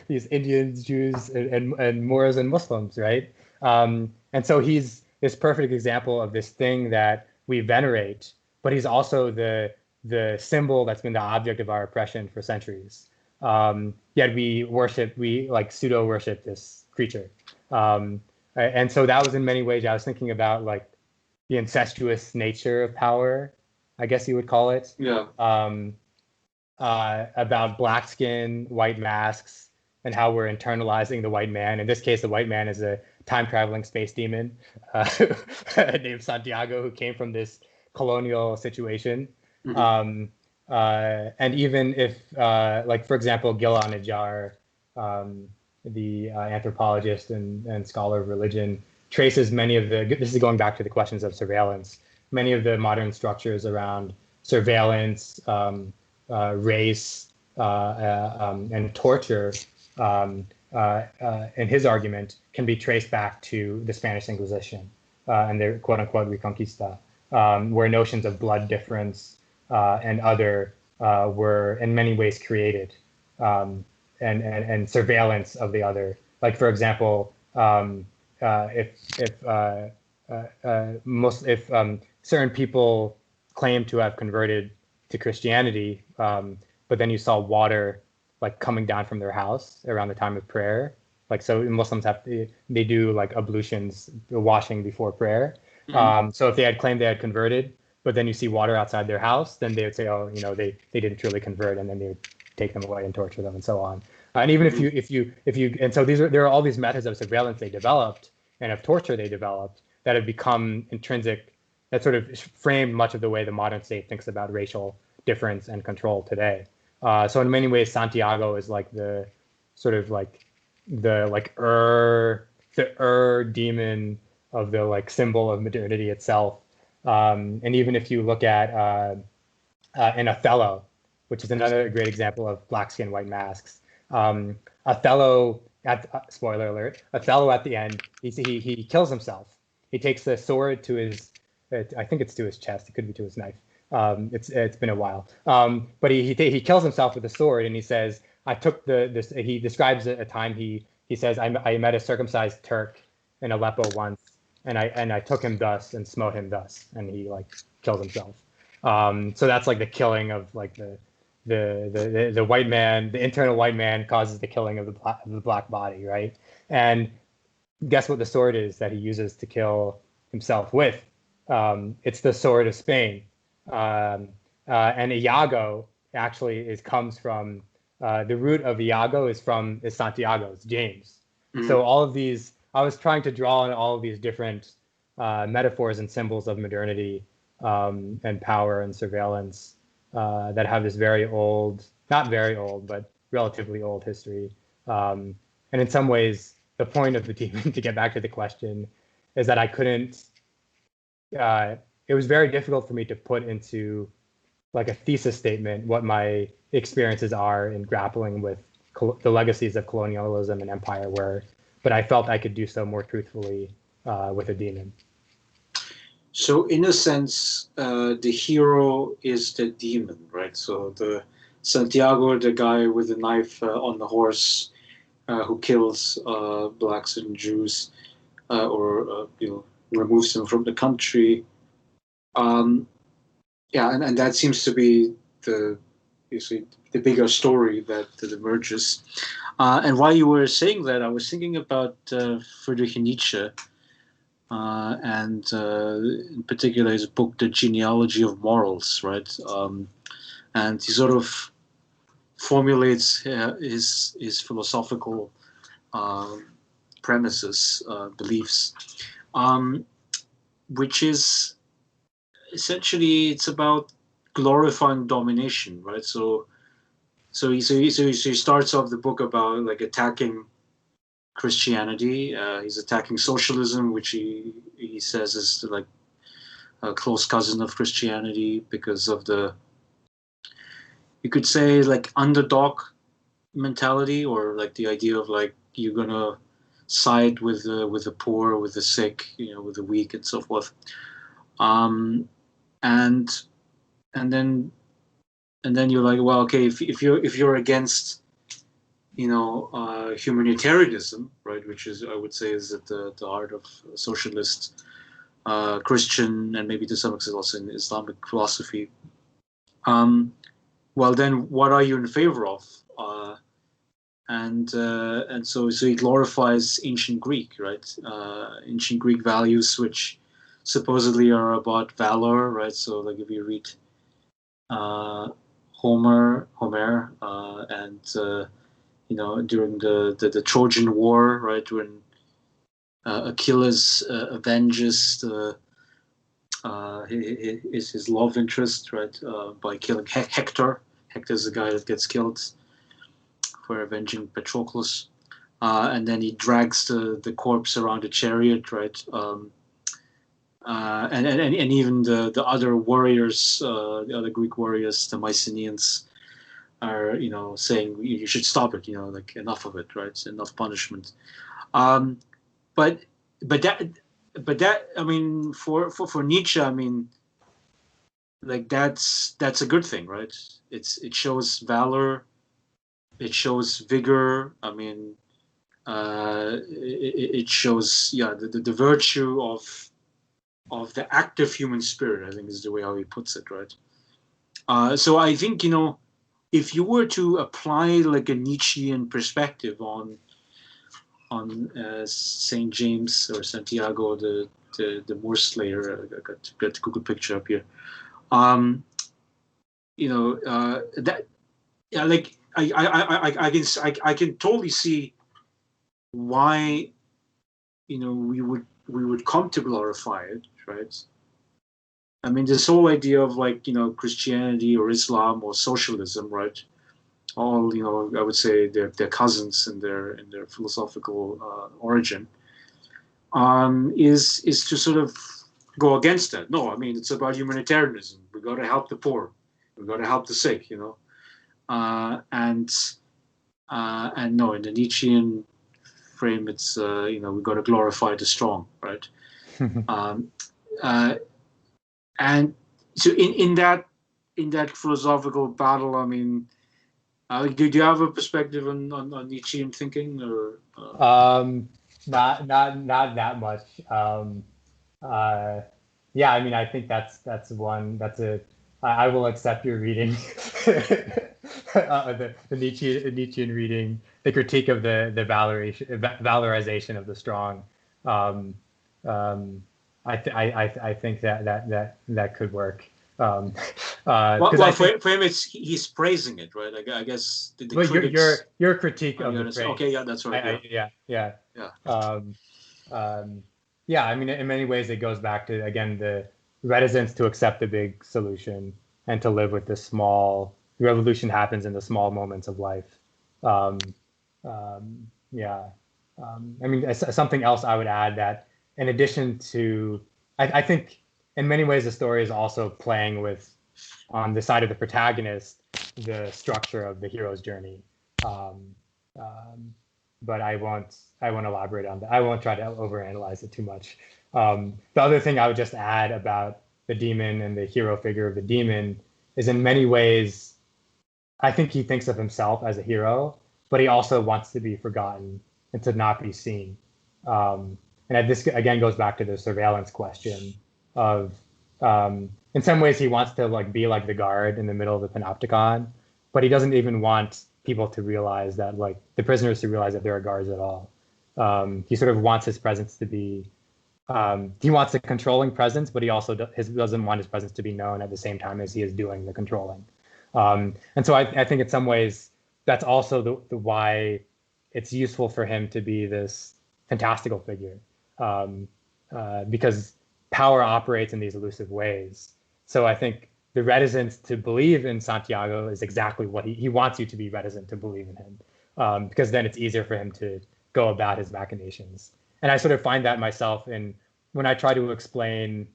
these Indians, Jews, and Moors and Muslims, right? And so he's this perfect example of this thing that we venerate, but he's also the symbol that's been the object of our oppression for centuries. Yet we like pseudo worship this creature. And so that was in many ways, I was thinking about like the incestuous nature of power, I guess you would call it. Yeah. About black skin, white masks, and how we're internalizing the white man. In this case, the white man is a time-traveling space demon named Santiago, who came from this colonial situation. And even if, like, for example, Gila Najjar, the anthropologist and scholar of religion, traces many of this is going back to the questions of surveillance, many of the modern structures around surveillance, race, and torture, in his argument, can be traced back to the Spanish Inquisition and their quote-unquote Reconquista, where notions of blood difference and other were in many ways created, and surveillance of the other. Like, for example, if certain people claim to have converted to Christianity, but then you saw water like coming down from their house around the time of prayer. Like, so Muslims they do like ablutions, washing before prayer. So if they had claimed they had converted, but then you see water outside their house, then they would say, oh, they didn't truly convert, and then they would take them away and torture them and so on. And even and so there are all these methods of surveillance they developed and of torture they developed that have become intrinsic, that sort of framed much of the way the modern state thinks about racial difference and control today. So in many ways, Santiago is like the sort of like the demon of the like symbol of modernity itself. And even if you look at in Othello, which is another great example of black skin, white masks. Othello, spoiler alert, Othello at the end, he kills himself. He takes the sword to his, I think it's to his chest. It could be to his knife. It's been a while. But he kills himself with a sword, and he says, I took this. He describes a time he says, I met a circumcised Turk in Aleppo once, and I took him thus and smote him thus, and he like kills himself. So that's like the killing of like the white man, the internal white man causes the killing of the black body, right? And guess what the sword is that he uses to kill himself with? It's the sword of Spain. And Iago actually comes from the root of Iago is Santiago, it's James. Mm-hmm. So all of these, I was trying to draw on all of these different metaphors and symbols of modernity and power and surveillance that have this very old, not very old, but relatively old history. And in some ways, the point of the demon, to get back to the question, is that I couldn't, it was very difficult for me to put into like a thesis statement what my experiences are in grappling with the legacies of colonialism and empire were, but I felt I could do so more truthfully with a demon. So in a sense, the hero is the demon, right? So the Santiago, the guy with the knife on the horse, who kills blacks and Jews, or removes them from the country. And that seems to be the bigger story that emerges. And while you were saying that, I was thinking about Friedrich Nietzsche. And in particular his book, The Genealogy of Morals, right? And he sort of formulates his philosophical premises, beliefs, which is essentially, it's about glorifying domination, right? So he starts off the book about like attacking Christianity. He's attacking socialism, which he says is like a close cousin of Christianity because of the, you could say, like underdog mentality, or like the idea of like you're gonna side with the poor, with the sick, with the weak, and so forth. And then you're like, well, okay, if you're against humanitarianism, right, which is, I would say, is at the heart of socialist, Christian, and maybe to some extent also in Islamic philosophy. Well, then what are you in favor of? And so he glorifies ancient Greek, right? Ancient Greek values, which supposedly are about valor, right? So like if you read Homer, and during the Trojan War, right, when Achilles avenges his love interest, right, by killing Hector. Hector is the guy that gets killed for avenging Patroclus, and then he drags the corpse around a chariot, right, and even the other warriors, the other Greek warriors, the Mycenaeans, are saying you should stop it, like enough of it, right? It's enough punishment. But that I mean, for Nietzsche, I mean, like that's a good thing, right? It shows valor, it shows vigor. I mean, it shows the virtue of the active human spirit, I think, is the way how he puts it, right? So I think if you were to apply like a Nietzschean perspective on Saint James or Santiago, the Moor Slayer, I got the Google picture up here. That, yeah, like I can totally see why we would come to glorify it, right? I mean, this whole idea of like Christianity or Islam or socialism, right? All I would say they're cousins in their philosophical origin. Is to sort of go against that. No, I mean it's about humanitarianism. We got to help the poor. We got to help the sick. And no, in the Nietzschean frame, it's we got to glorify the strong, right? um, uh, and so in that philosophical battle, I mean, do you have a perspective on Nietzschean thinking, or? Not that much. Yeah, I mean, I think that's I will accept your reading, the Nietzschean reading, the critique of the valorization of the strong. Um, I think that could work. Well, for him, he's praising it, right? I guess the well, critics. your critique of the praise. Okay, yeah, that's right. Yeah. Yeah, I mean, in many ways, it goes back to, again, the reticence to accept the big solution and to live with the small. Revolution happens in the small moments of life. Yeah. I mean, something else I would add, that in addition to, I think in many ways, the story is also playing with, on the side of the protagonist, the structure of the hero's journey. But I won't elaborate on that. I won't try to overanalyze it too much. The other thing I would just add about the demon and the hero figure of the demon is, in many ways, I think he thinks of himself as a hero, but he also wants to be forgotten and to not be seen. And this again goes back to the surveillance question of, in some ways, he wants to be like the guard in the middle of the panopticon, but he doesn't even want people to realize that, the prisoners to realize that there are guards at all. He sort of wants his presence to be, he wants a controlling presence, but he also doesn't want his presence to be known at the same time as he is doing the controlling. And so I think in some ways that's also the why it's useful for him to be this fantastical figure, because power operates in these elusive ways. So I think the reticence to believe in Santiago is exactly what he wants you to be reticent to believe in him, because then it's easier for him to go about his machinations. And I sort of find that myself when I try to explain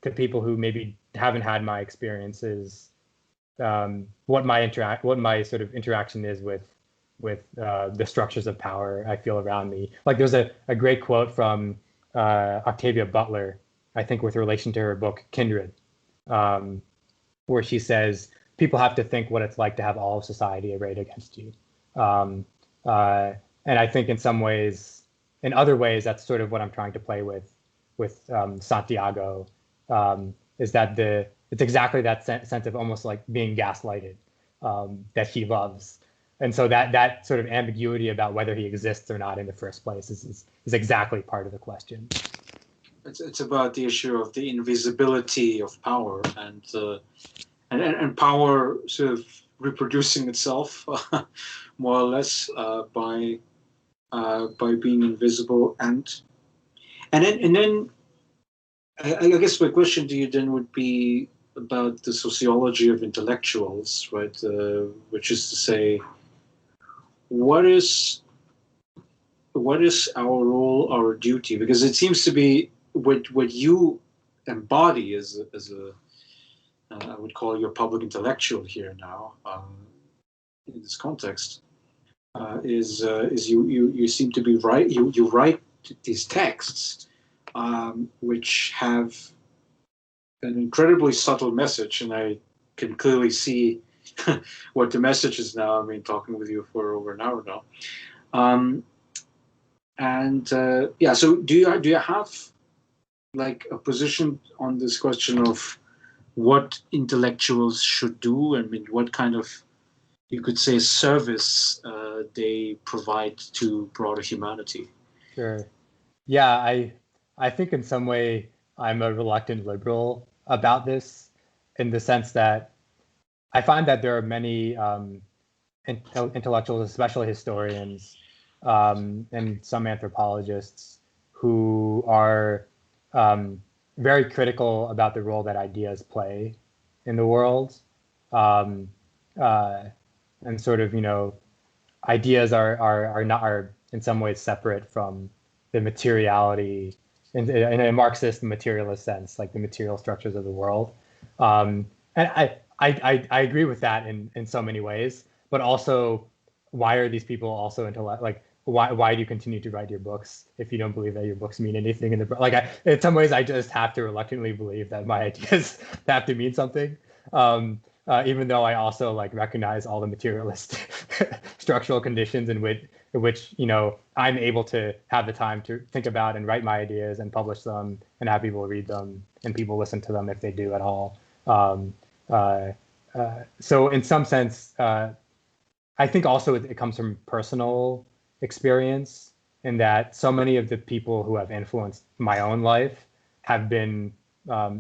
to people who maybe haven't had my experiences, what my sort of interaction is with the structures of power I feel around me. There's a great quote from Octavia Butler, I think, with relation to her book Kindred, where she says, people have to think what it's like to have all of society arrayed against you. And I think in other ways, that's sort of what I'm trying to play with Santiago, is that it's exactly that sense of almost like being gaslighted, that he loves. And so that sort of ambiguity about whether he exists or not in the first place is exactly part of the question. It's about the issue of the invisibility of power, and power sort of reproducing itself more or less by being invisible, and then I guess my question to you then would be about the sociology of intellectuals, right? Which is to say, what is our role, our duty? Because it seems to be what you embody as a I would call you a public intellectual here now, in this context, is you seem to be right. You write these texts, which have an incredibly subtle message, and I can clearly see what the message is now. I mean, talking with you for over an hour now, So do you have a position on this question of what intellectuals should do? I mean, what kind of you could say, service they provide to broader humanity. Sure. Yeah, I think in some way I'm a reluctant liberal about this, in the sense that I find that there are many intellectuals, especially historians, and some anthropologists, who are very critical about the role that ideas play in the world, um, uh, and sort of, ideas are in some ways separate from the materiality, in a Marxist materialist sense, like the material structures of the world. And I agree with that in so many ways, but also, why are these people also like, why do you continue to write your books if you don't believe that your books mean anything in the, like, in some ways I just have to reluctantly believe that my ideas have to mean something. Even though I also like recognize all the materialist structural conditions in which I'm able to have the time to think about and write my ideas and publish them and have people read them and people listen to them if they do at all. Um, uh, so in some sense, I think also it comes from personal experience, in that so many of the people who have influenced my own life have been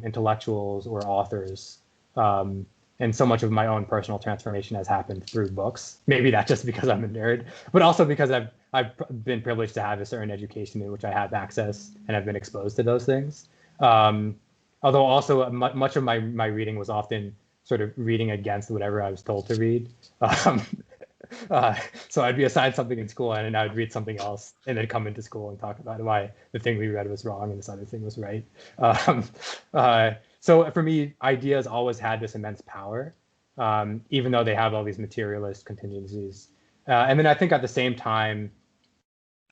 intellectuals or authors. Um, and so much of my own personal transformation has happened through books. Maybe that's just because I'm a nerd, but also because I've been privileged to have a certain education in which I have access and have been exposed to those things. Um, Although also much of my reading was often sort of reading against whatever I was told to read. Um, uh, so I'd be assigned something in school, and then I would read something else, and then come into school and talk about why the thing we read was wrong and this other thing was right. Um, so for me, ideas always had this immense power, even though they have all these materialist contingencies. And then I think at the same time,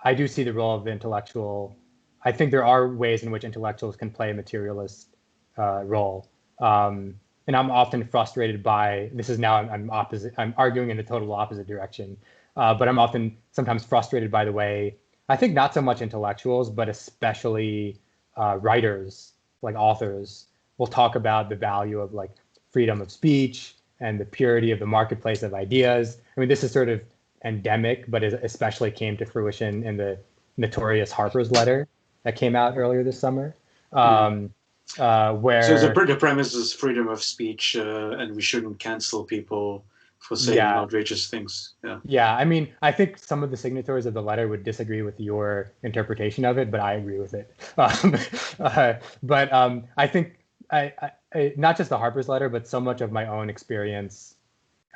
I do see the role of the intellectual. I think there are ways in which intellectuals can play a materialist role. And I'm often frustrated by this. Is now I'm opposite. I'm arguing in the total opposite direction, but I'm often sometimes frustrated by the way, I think not so much intellectuals, but especially writers, like authors, will talk about the value of like freedom of speech and the purity of the marketplace of ideas. I mean, this is sort of endemic, but it especially came to fruition in the notorious Harper's letter that came out earlier this summer. Mm. So Where the premise is freedom of speech, and we shouldn't cancel people for saying Yeah, outrageous things. Yeah. yeah. I mean, I think some of the signatories of the letter would disagree with your interpretation of it, but I agree with it. But I think not just the Harper's letter, but so much of my own experience,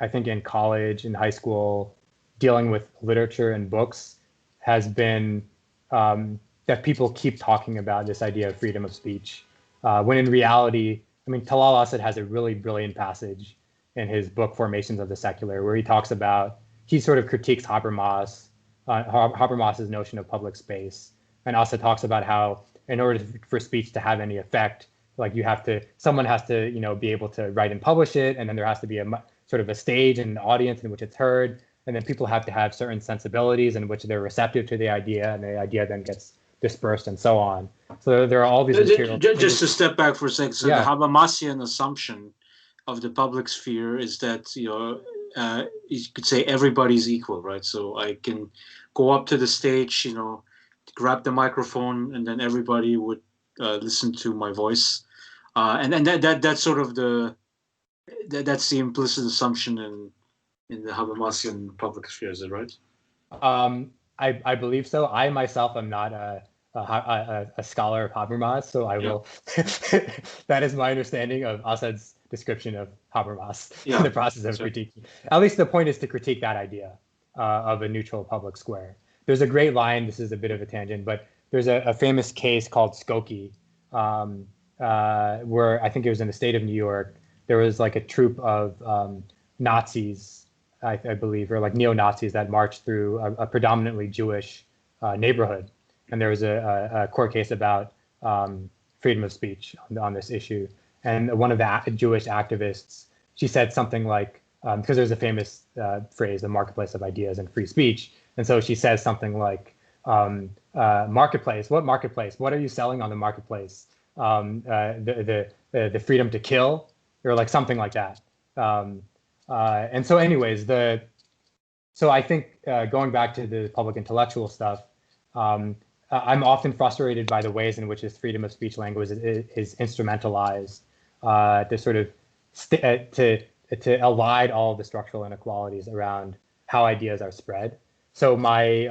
I think in college, in high school, dealing with literature and books, has been that people keep talking about this idea of freedom of speech, when in reality, I mean, Talal Asad has a really brilliant passage in his book Formations of the Secular, where he talks about, he sort of critiques Habermas's notion of public space, and also talks about how in order for speech to have any effect, like someone has to, be able to write and publish it, and then there has to be a sort of a stage and an audience in which it's heard, and then people have to have certain sensibilities in which they're receptive to the idea, and the idea then gets dispersed and so on. So there are all these material. Just to step back for a second, so the Yeah, Habermasian assumption of the public sphere is that you could say everybody's equal, right? So I can go up to the stage, grab the microphone, and then everybody would listen to my voice, and that's sort of that's the implicit assumption in the Habermasian public sphere, is it right? I believe so. I myself am not a scholar of Habermas, so I Yeah. will. That is my understanding of Assad's description of Habermas in Yeah. the process of That's right. critiquing. At least the point is to critique that idea of a neutral public square. There's a great line. This is a bit of a tangent, but there's a famous case called Skokie, where I think it was in the state of New York. There was like a troop of Nazis, I believe, or like neo-Nazis that marched through a predominantly Jewish neighborhood. And there was a court case about freedom of speech on this issue. And one of the Jewish activists, she said something like, because there's a famous phrase, the marketplace of ideas and free speech. And so she says something like, marketplace, what marketplace? What are you selling on the marketplace? The freedom to kill, or like something like that. And so anyways, so I think going back to the public intellectual stuff, I'm often frustrated by the ways in which this freedom of speech language is instrumentalized to sort of to elide all of the structural inequalities around how ideas are spread. So my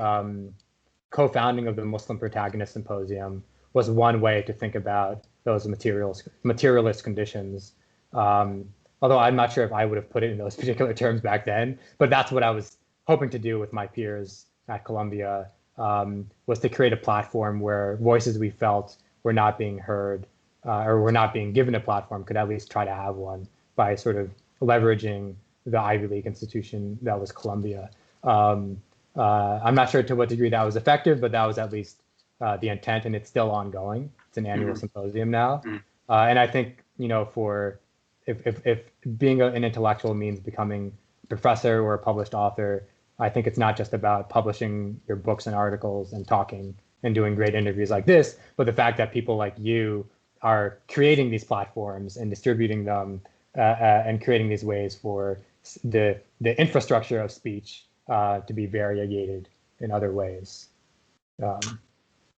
co-founding of the Muslim Protagonist Symposium was one way to think about those materialist conditions. Although I'm not sure if I would have put it in those particular terms back then, but that's what I was hoping to do with my peers at Columbia, was to create a platform where voices we felt were not being heard or were not being given a platform could at least try to have one by sort of leveraging the Ivy League institution that was Columbia. I'm not sure to what degree that was effective, but that was at least the intent, and it's still ongoing. It's an annual symposium now. And I think, for if being an intellectual means becoming a professor or a published author, I think it's not just about publishing your books and articles and talking and doing great interviews like this, but the fact that people like you are creating these platforms and distributing them and creating these ways for the infrastructure of speech to be variegated in other ways.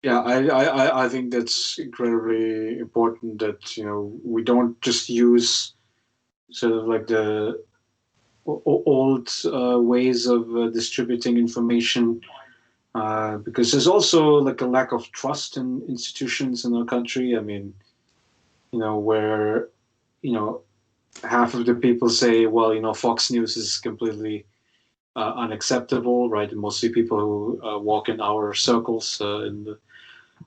Yeah, I think that's incredibly important that, we don't just use sort of like the old ways of distributing information, because there's also like a lack of trust in institutions in our country. I mean, where, half of the people say, well, Fox News is completely unacceptable, right? And mostly people who walk in our circles in the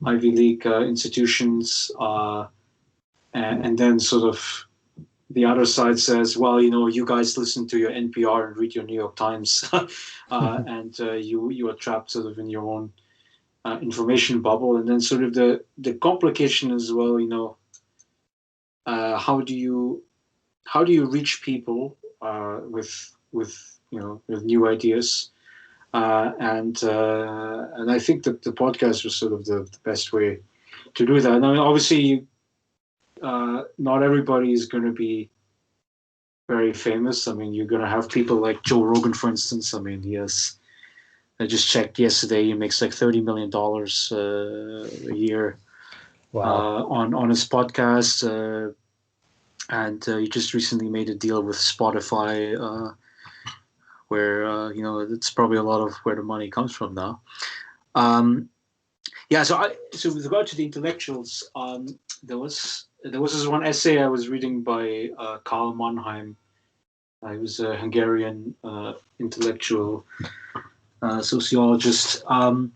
Ivy League institutions, and then sort of the other side says, well, you guys listen to your NPR and read your New York Times, and you are trapped sort of in your own information bubble. And then sort of the complication as well, how do you reach people with new ideas? And I think that the podcast was sort of the best way to do that. Now, obviously, not everybody is going to be very famous. I mean, you're going to have people like Joe Rogan, for instance. I mean, I just checked yesterday, he makes like $30 million a year. Wow. On his podcast. And he just recently made a deal with Spotify, where it's probably a lot of where the money comes from now. So with regard to the intellectuals, there was this one essay I was reading by Karl Mannheim. He was a Hungarian intellectual sociologist, and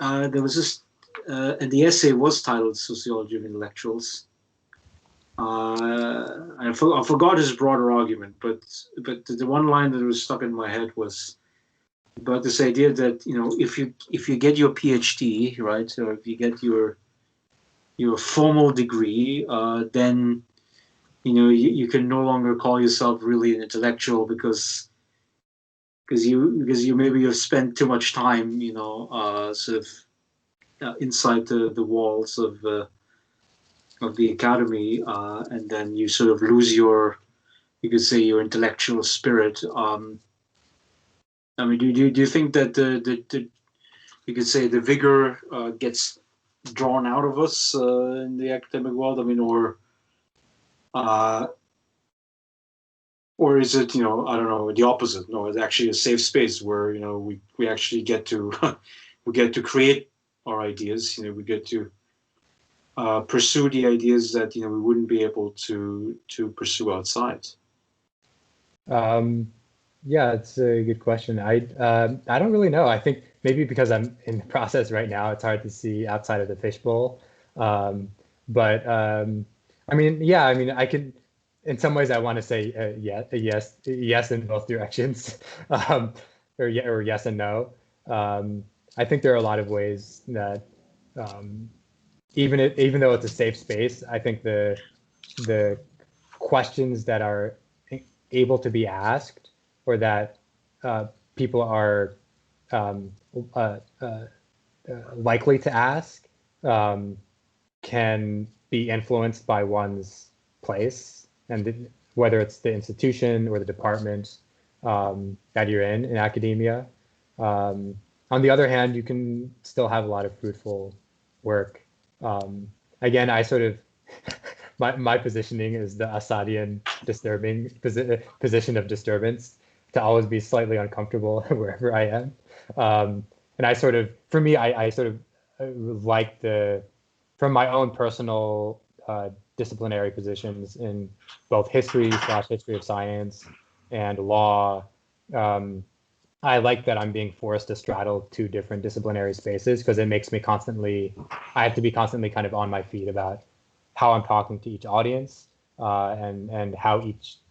there was this, and the essay was titled "Sociology of Intellectuals." I forgot his broader argument, but the one line that was stuck in my head was about this idea that if you get your PhD, right, or if you get your formal degree, then you can no longer call yourself really an intellectual because you maybe have spent too much time sort of inside the walls of the academy, and then you sort of lose your intellectual spirit. I mean, do you think that the you could say the vigor gets drawn out of us in the academic world? I mean, or is it I don't know, the opposite? No, it's actually a safe space where we actually get to we get to create our ideas. We get to pursue the ideas that we wouldn't be able to pursue outside. Yeah, it's a good question. I don't really know. I think maybe because I'm in the process right now, it's hard to see outside of the fishbowl. But I mean, yeah, I mean, I can. In some ways, I want to say yes in both directions, or yes and no. I think there are a lot of ways that even though it's a safe space, I think the questions that are able to be asked or that people are likely to ask can be influenced by one's place and whether it's the institution or the department that you're in academia. On the other hand, you can still have a lot of fruitful work. Again, I sort of, my positioning is the Assadian disturbing position of disturbance, to always be slightly uncomfortable wherever I am. And I sort of, for me, I sort of like from my own personal disciplinary positions in both history / history of science and law, I like that I'm being forced to straddle two different disciplinary spaces, because it makes me I have to be constantly kind of on my feet about how I'm talking to each audience, and how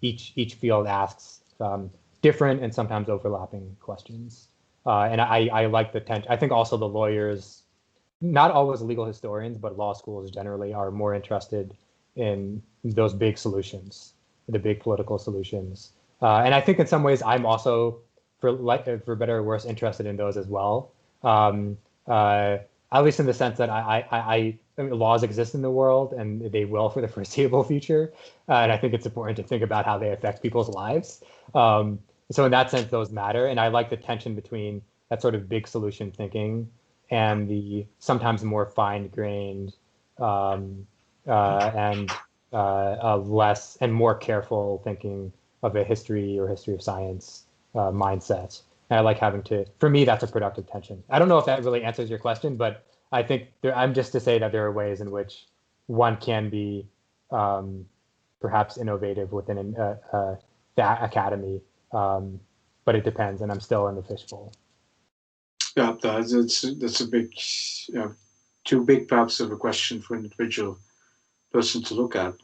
each field asks different and sometimes overlapping questions. And I like the tension. I think also the lawyers, not always legal historians, but law schools generally, are more interested in those big solutions, the big political solutions. And I think in some ways I'm also, for better or worse, interested in those as well. At least in the sense that I mean, laws exist in the world, and they will for the foreseeable future. And I think it's important to think about how they affect people's lives. So in that sense, those matter. And I like the tension between that sort of big solution thinking and the sometimes more fine-grained and less and more careful thinking of a history or history of science mindset. And I like having to, for me, that's a productive tension. I don't know if that really answers your question, but I think I'm just to say that there are ways in which one can be perhaps innovative within the academy, but it depends, and I'm still in the fishbowl. Yeah, that's a big, too big perhaps of a question for an individual person to look at.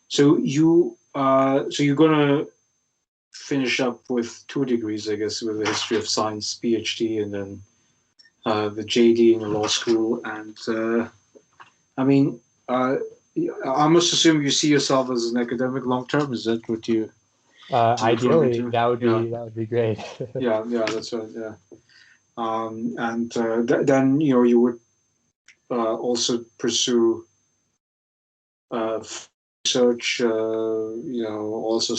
So you're gonna finish up with 2 degrees, I guess, with the history of science PhD, and then the JD in the law school. And I mean, I must assume you see yourself as an academic long term. Is that what you? Ideally, that would be great. yeah, that's right. Yeah. And then you would also pursue research, also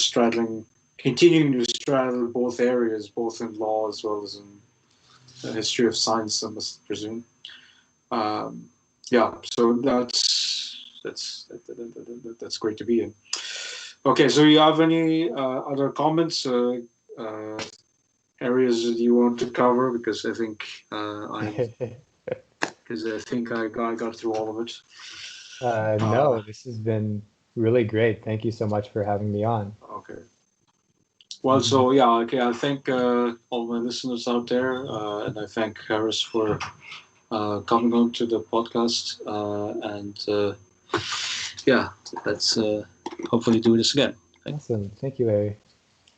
continuing to straddle both areas, both in law as well as in the history of science, I must presume. So that's great to be in. Okay, so you have any other comments, areas that you want to cover? Because I think I got through all of it. No, this has been really great. Thank you so much for having me on. Okay. Well, so yeah, okay. I thank all my listeners out there, and I thank Haris for coming on to the podcast. Let's hopefully do this again. Awesome. Thank you, Larry.